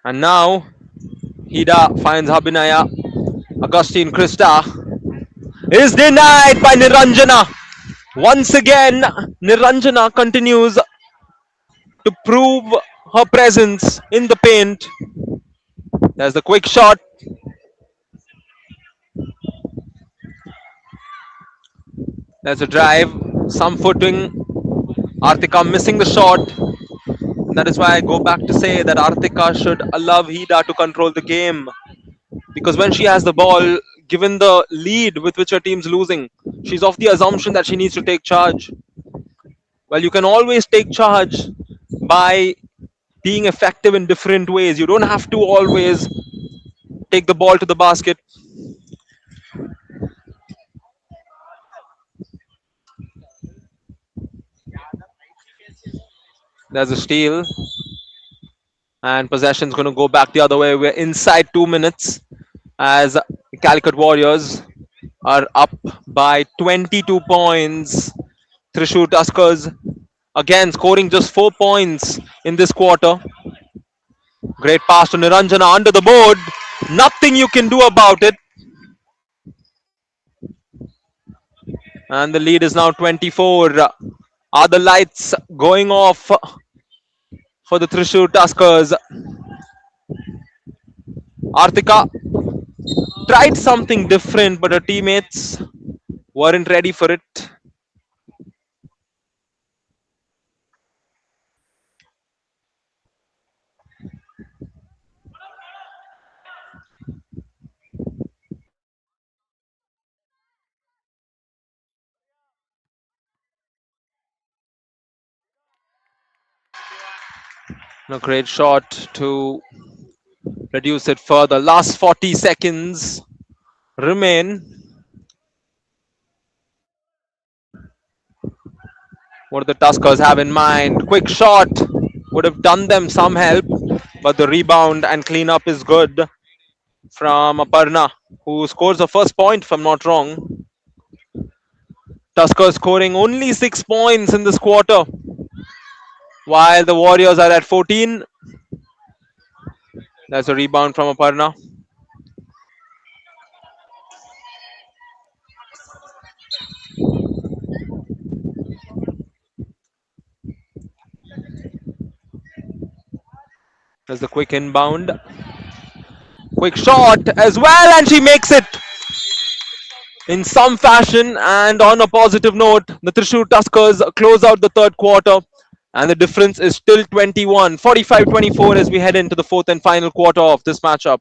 Speaker 3: And now Hida finds Abhinaya. Augustine Krista is denied by Niranjana. Once again, Niranjana continues to prove her presence in the paint. There's the quick shot. There's a drive. Some footing. Artika missing the shot. That is why I go back to say that Artika should allow Hida to control the game. Because when she has the ball, given the lead with which her team's losing, she's of the assumption that she needs to take charge. Well, you can always take charge by being effective in different ways. You don't have to always take the ball to the basket. There's a steal. And possession's going to go back the other way. We're inside 2 minutes as Calicut Warriors are up by 22 points. Thrissur Tuskers Again, scoring just 4 points in this quarter. Great pass to Niranjana under the board. Nothing you can do about it. And the lead is now 24. Are the lights going off for the Thrissur Tuskers? Artika tried something different, but her teammates weren't ready for it. A great shot to reduce it further. Last 40 seconds remain. What do the Tuskers have in mind? Quick shot would have done them some help, but the rebound and cleanup is good from Aparna, who scores the first point, if I'm not wrong. Tuskers scoring only 6 points in this quarter, while the Warriors are at 14. That's a rebound from Aparna. There's the quick inbound. Quick shot as well, and she makes it in some fashion. And on a positive note, the Thrissur Tuskers close out the third quarter, and the difference is still 21, 45-24 as we head into the fourth and final quarter of this matchup.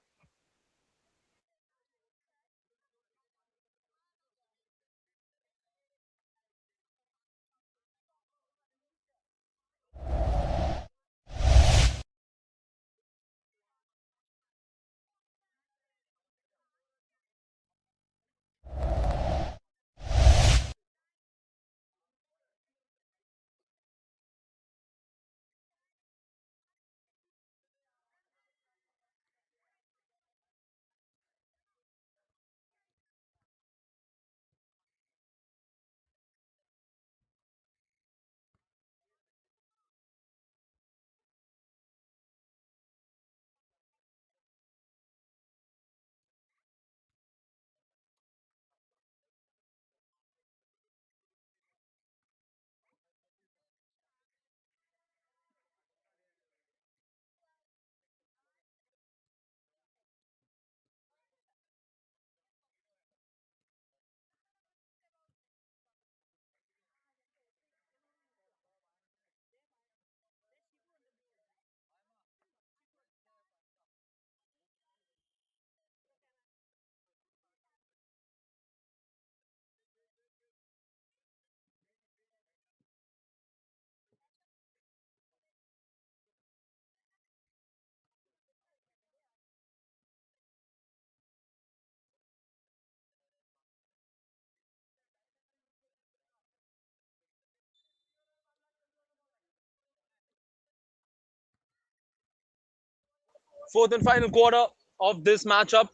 Speaker 3: Fourth and final quarter of this matchup,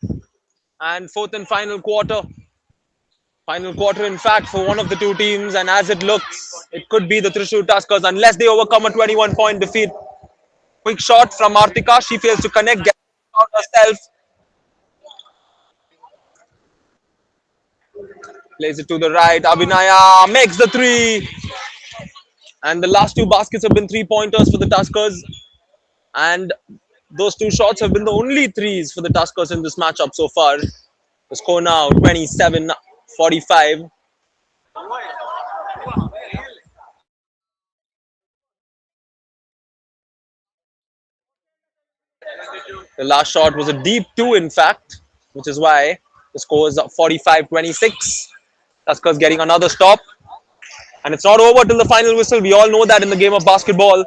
Speaker 3: and fourth and final quarter. Final quarter, in fact, for one of the two teams, and as it looks, it could be the Thrissur Tuskers unless they overcome a 21-point defeat. Quick shot from Artika. She fails to connect, gets out herself, plays it to the right. Abhinaya makes the three, and the last two baskets have been 3-pointers for the Tuskers, and those two shots have been the only threes for the Tuskers in this matchup so far. The score now 27-45. The last shot was a deep two, in fact, which is why the score is 45-26. Tuskers getting another stop. And it's not over till the final whistle. We all know that in the game of basketball.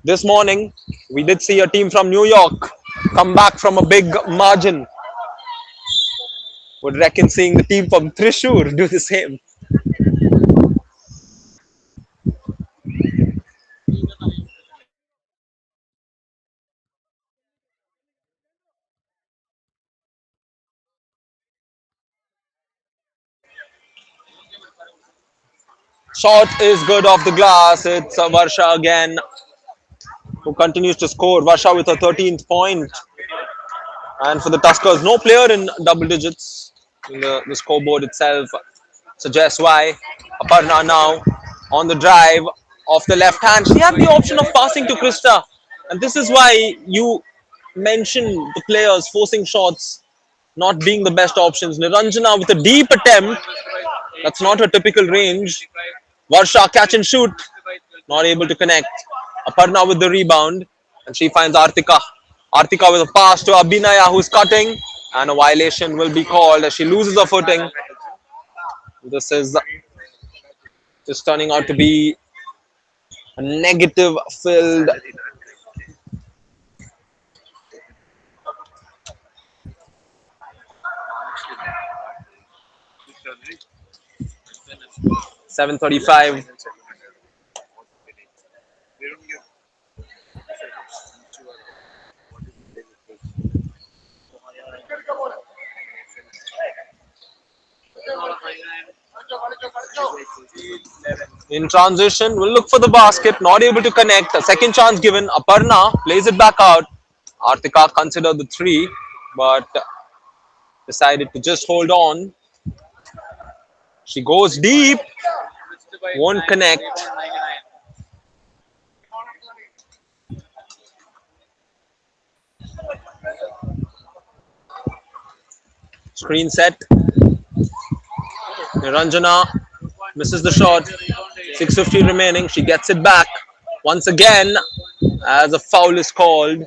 Speaker 3: This morning, we did see a team from New York come back from a big margin. Would reckon seeing the team from Thrissur do the same. Shot is good off the glass. It's Varsha again who continues to score. Varsha with her 13th point. And for the Tuskers, no player in double digits in the scoreboard itself suggests why. Aparna now on the drive off the left hand. She had the option of passing to Krista. And this is why you mentioned the players forcing shots not being the best options. Niranjana with a deep attempt. That's not her typical range. Varsha catch and shoot. Not able to connect. Aparna with the rebound. And she finds Artika. Artika with a pass to Abhinaya who's cutting. And a violation will be called as she loses her footing. This is just turning out to be a negative filled. .735. In transition, will look for the basket, not able to connect. A second chance given. Aparna plays it back out. Artika considered the three, but decided to just hold on. She goes deep, won't connect. Screen set. Niranjana misses the shot. 6:50 remaining. She gets it back once again as a foul is called.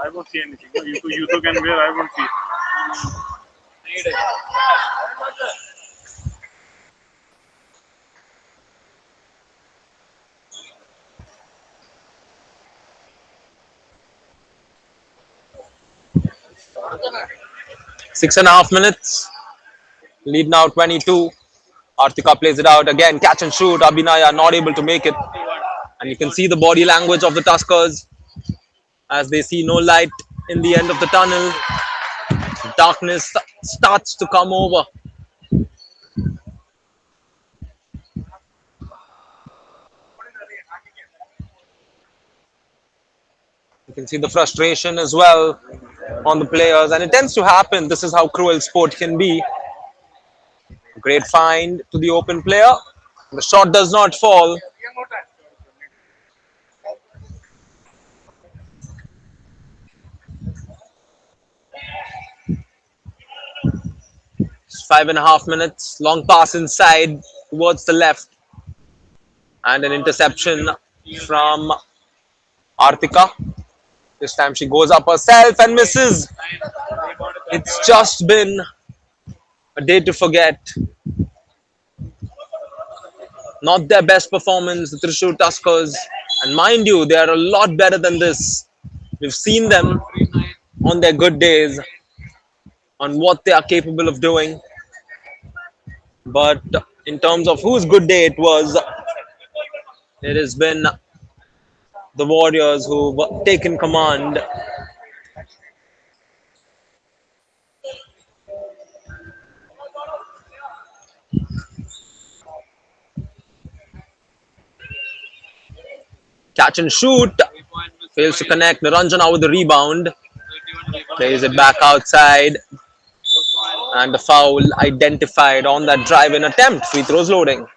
Speaker 4: I won't see anything. You two can wear, I won't see.
Speaker 3: 6.5 minutes. Lead now 22. Artika plays it out again. Catch and shoot. Abhinaya not able to make it. And you can see the body language of the Tuskers as they see no light in the end of the tunnel. Darkness starts to come over. You can see the frustration as well on the players, and it tends to happen. This is how cruel sport can be. Great find to the open player. The shot does not fall. It's 5.5 minutes. Long pass inside towards the left. And an interception from Artika. This time she goes up herself and misses. It's just been a day to forget. Not their best performance, the Thrissur Tuskers. And mind you, they are a lot better than this. We've seen them on their good days, on what they are capable of doing. But in terms of whose good day it was, it has been the Warriors who've taken command. Catch and shoot. Fails to connect. Niranjana with the rebound. Plays it back outside. And the foul identified on that drive-in attempt. Free throws loading.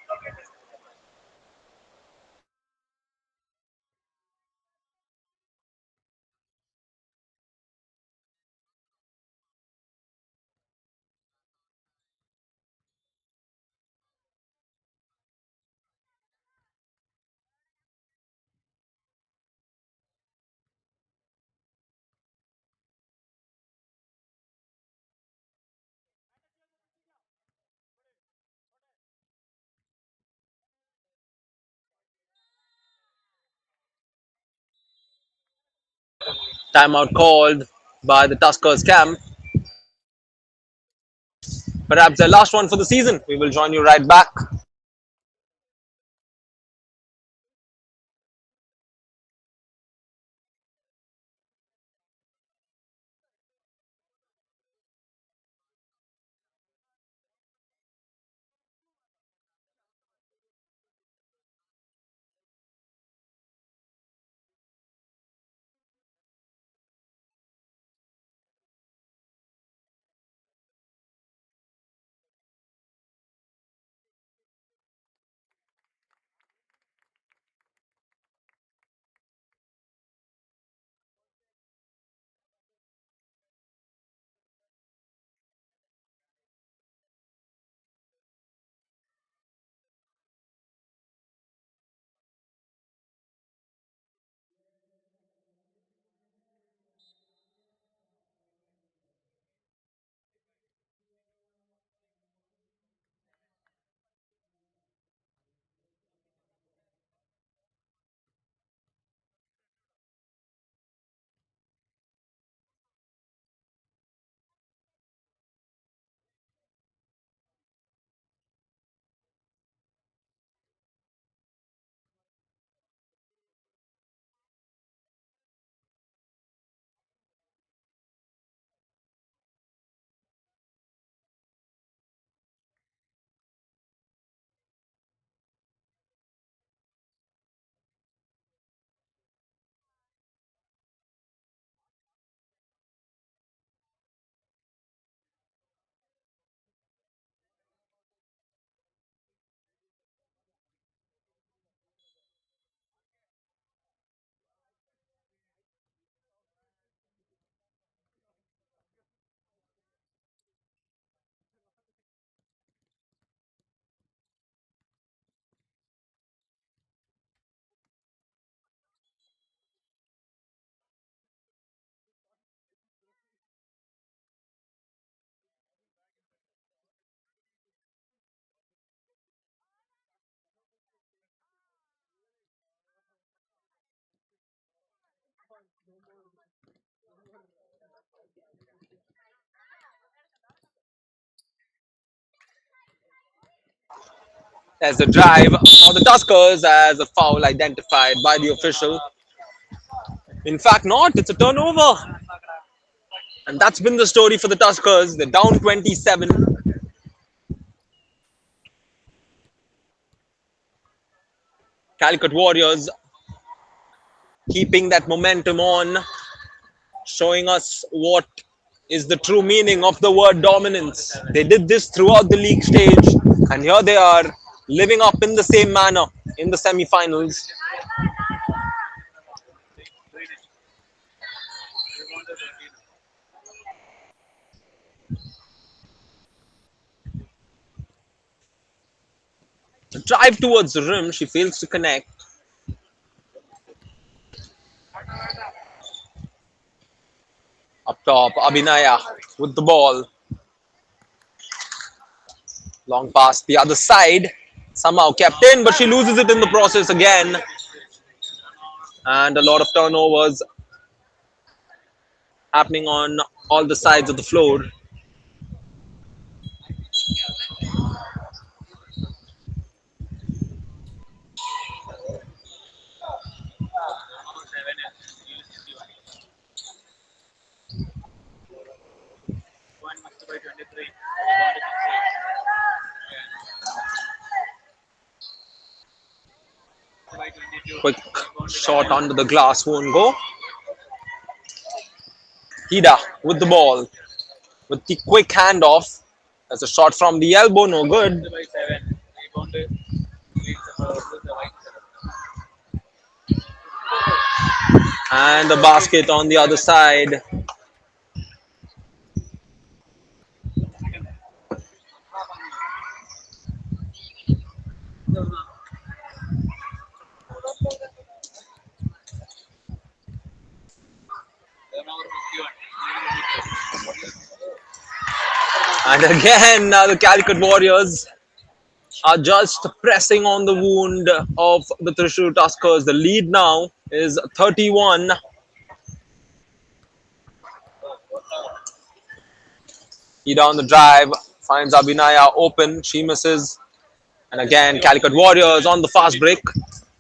Speaker 3: Timeout called by the Tuskers camp. Perhaps their last one for the season. We will join you right back. There's a drive for the Tuskers as a foul identified by the official. In fact, not. It's a turnover. And that's been the story for the Tuskers. They're down 27. Calicut Warriors keeping that momentum on, showing us what is the true meaning of the word dominance. They did this throughout the league stage, and here they are living up in the same manner in the semi-finals. The drive towards the rim, she fails to connect. Up top, Abhinaya with the ball. Long pass the other side. Somehow kept in, but she loses it in the process again. And a lot of turnovers happening on all the sides of the floor. Quick shot under the glass won't go. Hida with the ball, with the quick handoff. That's a shot from the elbow, no good. And the basket on the other side. And again, the Calicut Warriors are just pressing on the wound of the Thrissur Tuskers. The lead now is 31. Ida on the drive, finds Abhinaya open, she misses. And again, Calicut Warriors on the fast break.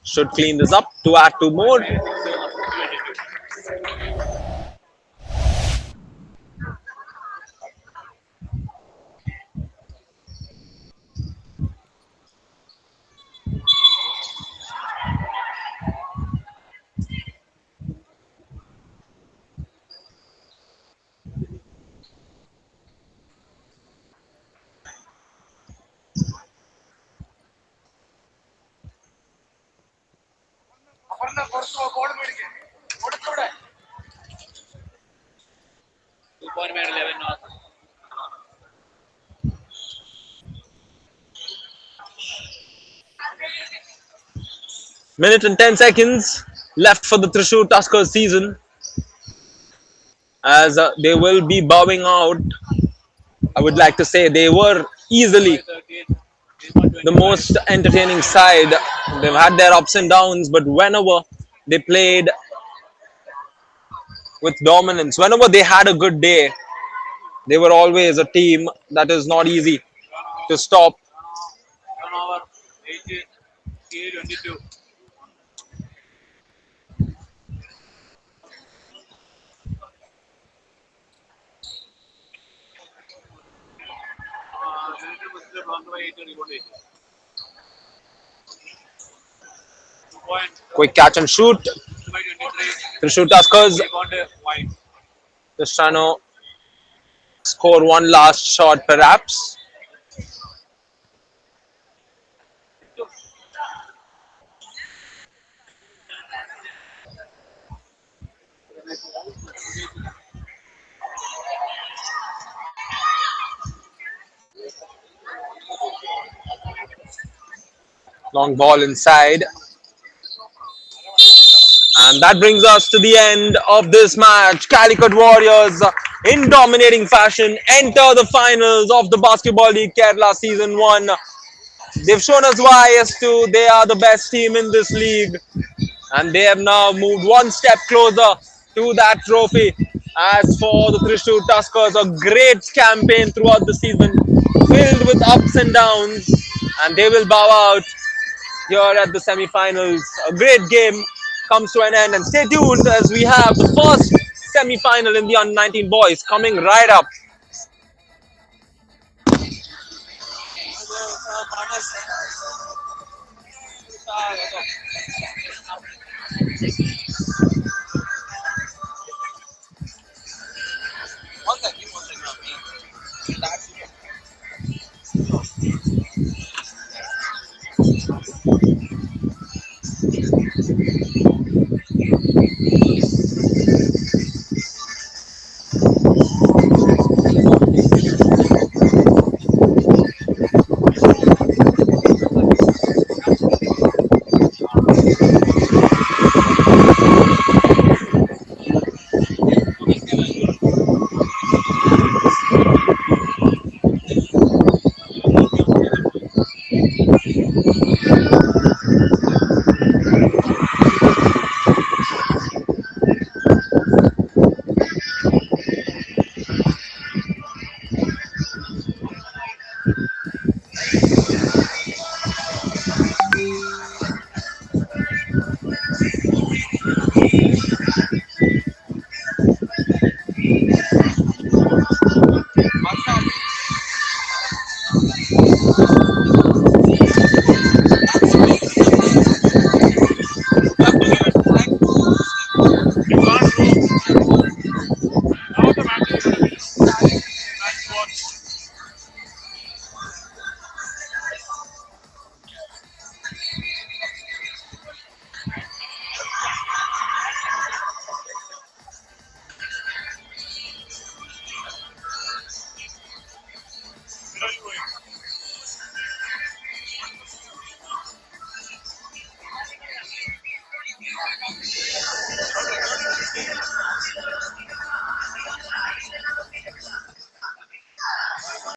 Speaker 3: Should clean this up to add 2 more. Minute and 10 seconds left for the Thrissur Tuskers season, as they will be bowing out. I would like to say they were easily the most entertaining side. They've had their ups and downs, but whenever they played with dominance, whenever they had a good day, they were always a team that is not easy to stop. Quick catch and shoot. Thrissur Tuskers just trying to score one last shot, perhaps. Long ball inside. And that brings us to the end of this match. Calicut Warriors, in dominating fashion, enter the finals of the Basketball League Kerala Season 1. They've shown us why S2, they are the best team in this league. And they have now moved one step closer to that trophy. As for the Thrissur Tuskers, a great campaign throughout the season, filled with ups and downs. And they will bow out here at the semi-finals. A great game comes to an end, and stay tuned as we have the first semi-final in the under-19 boys coming right up.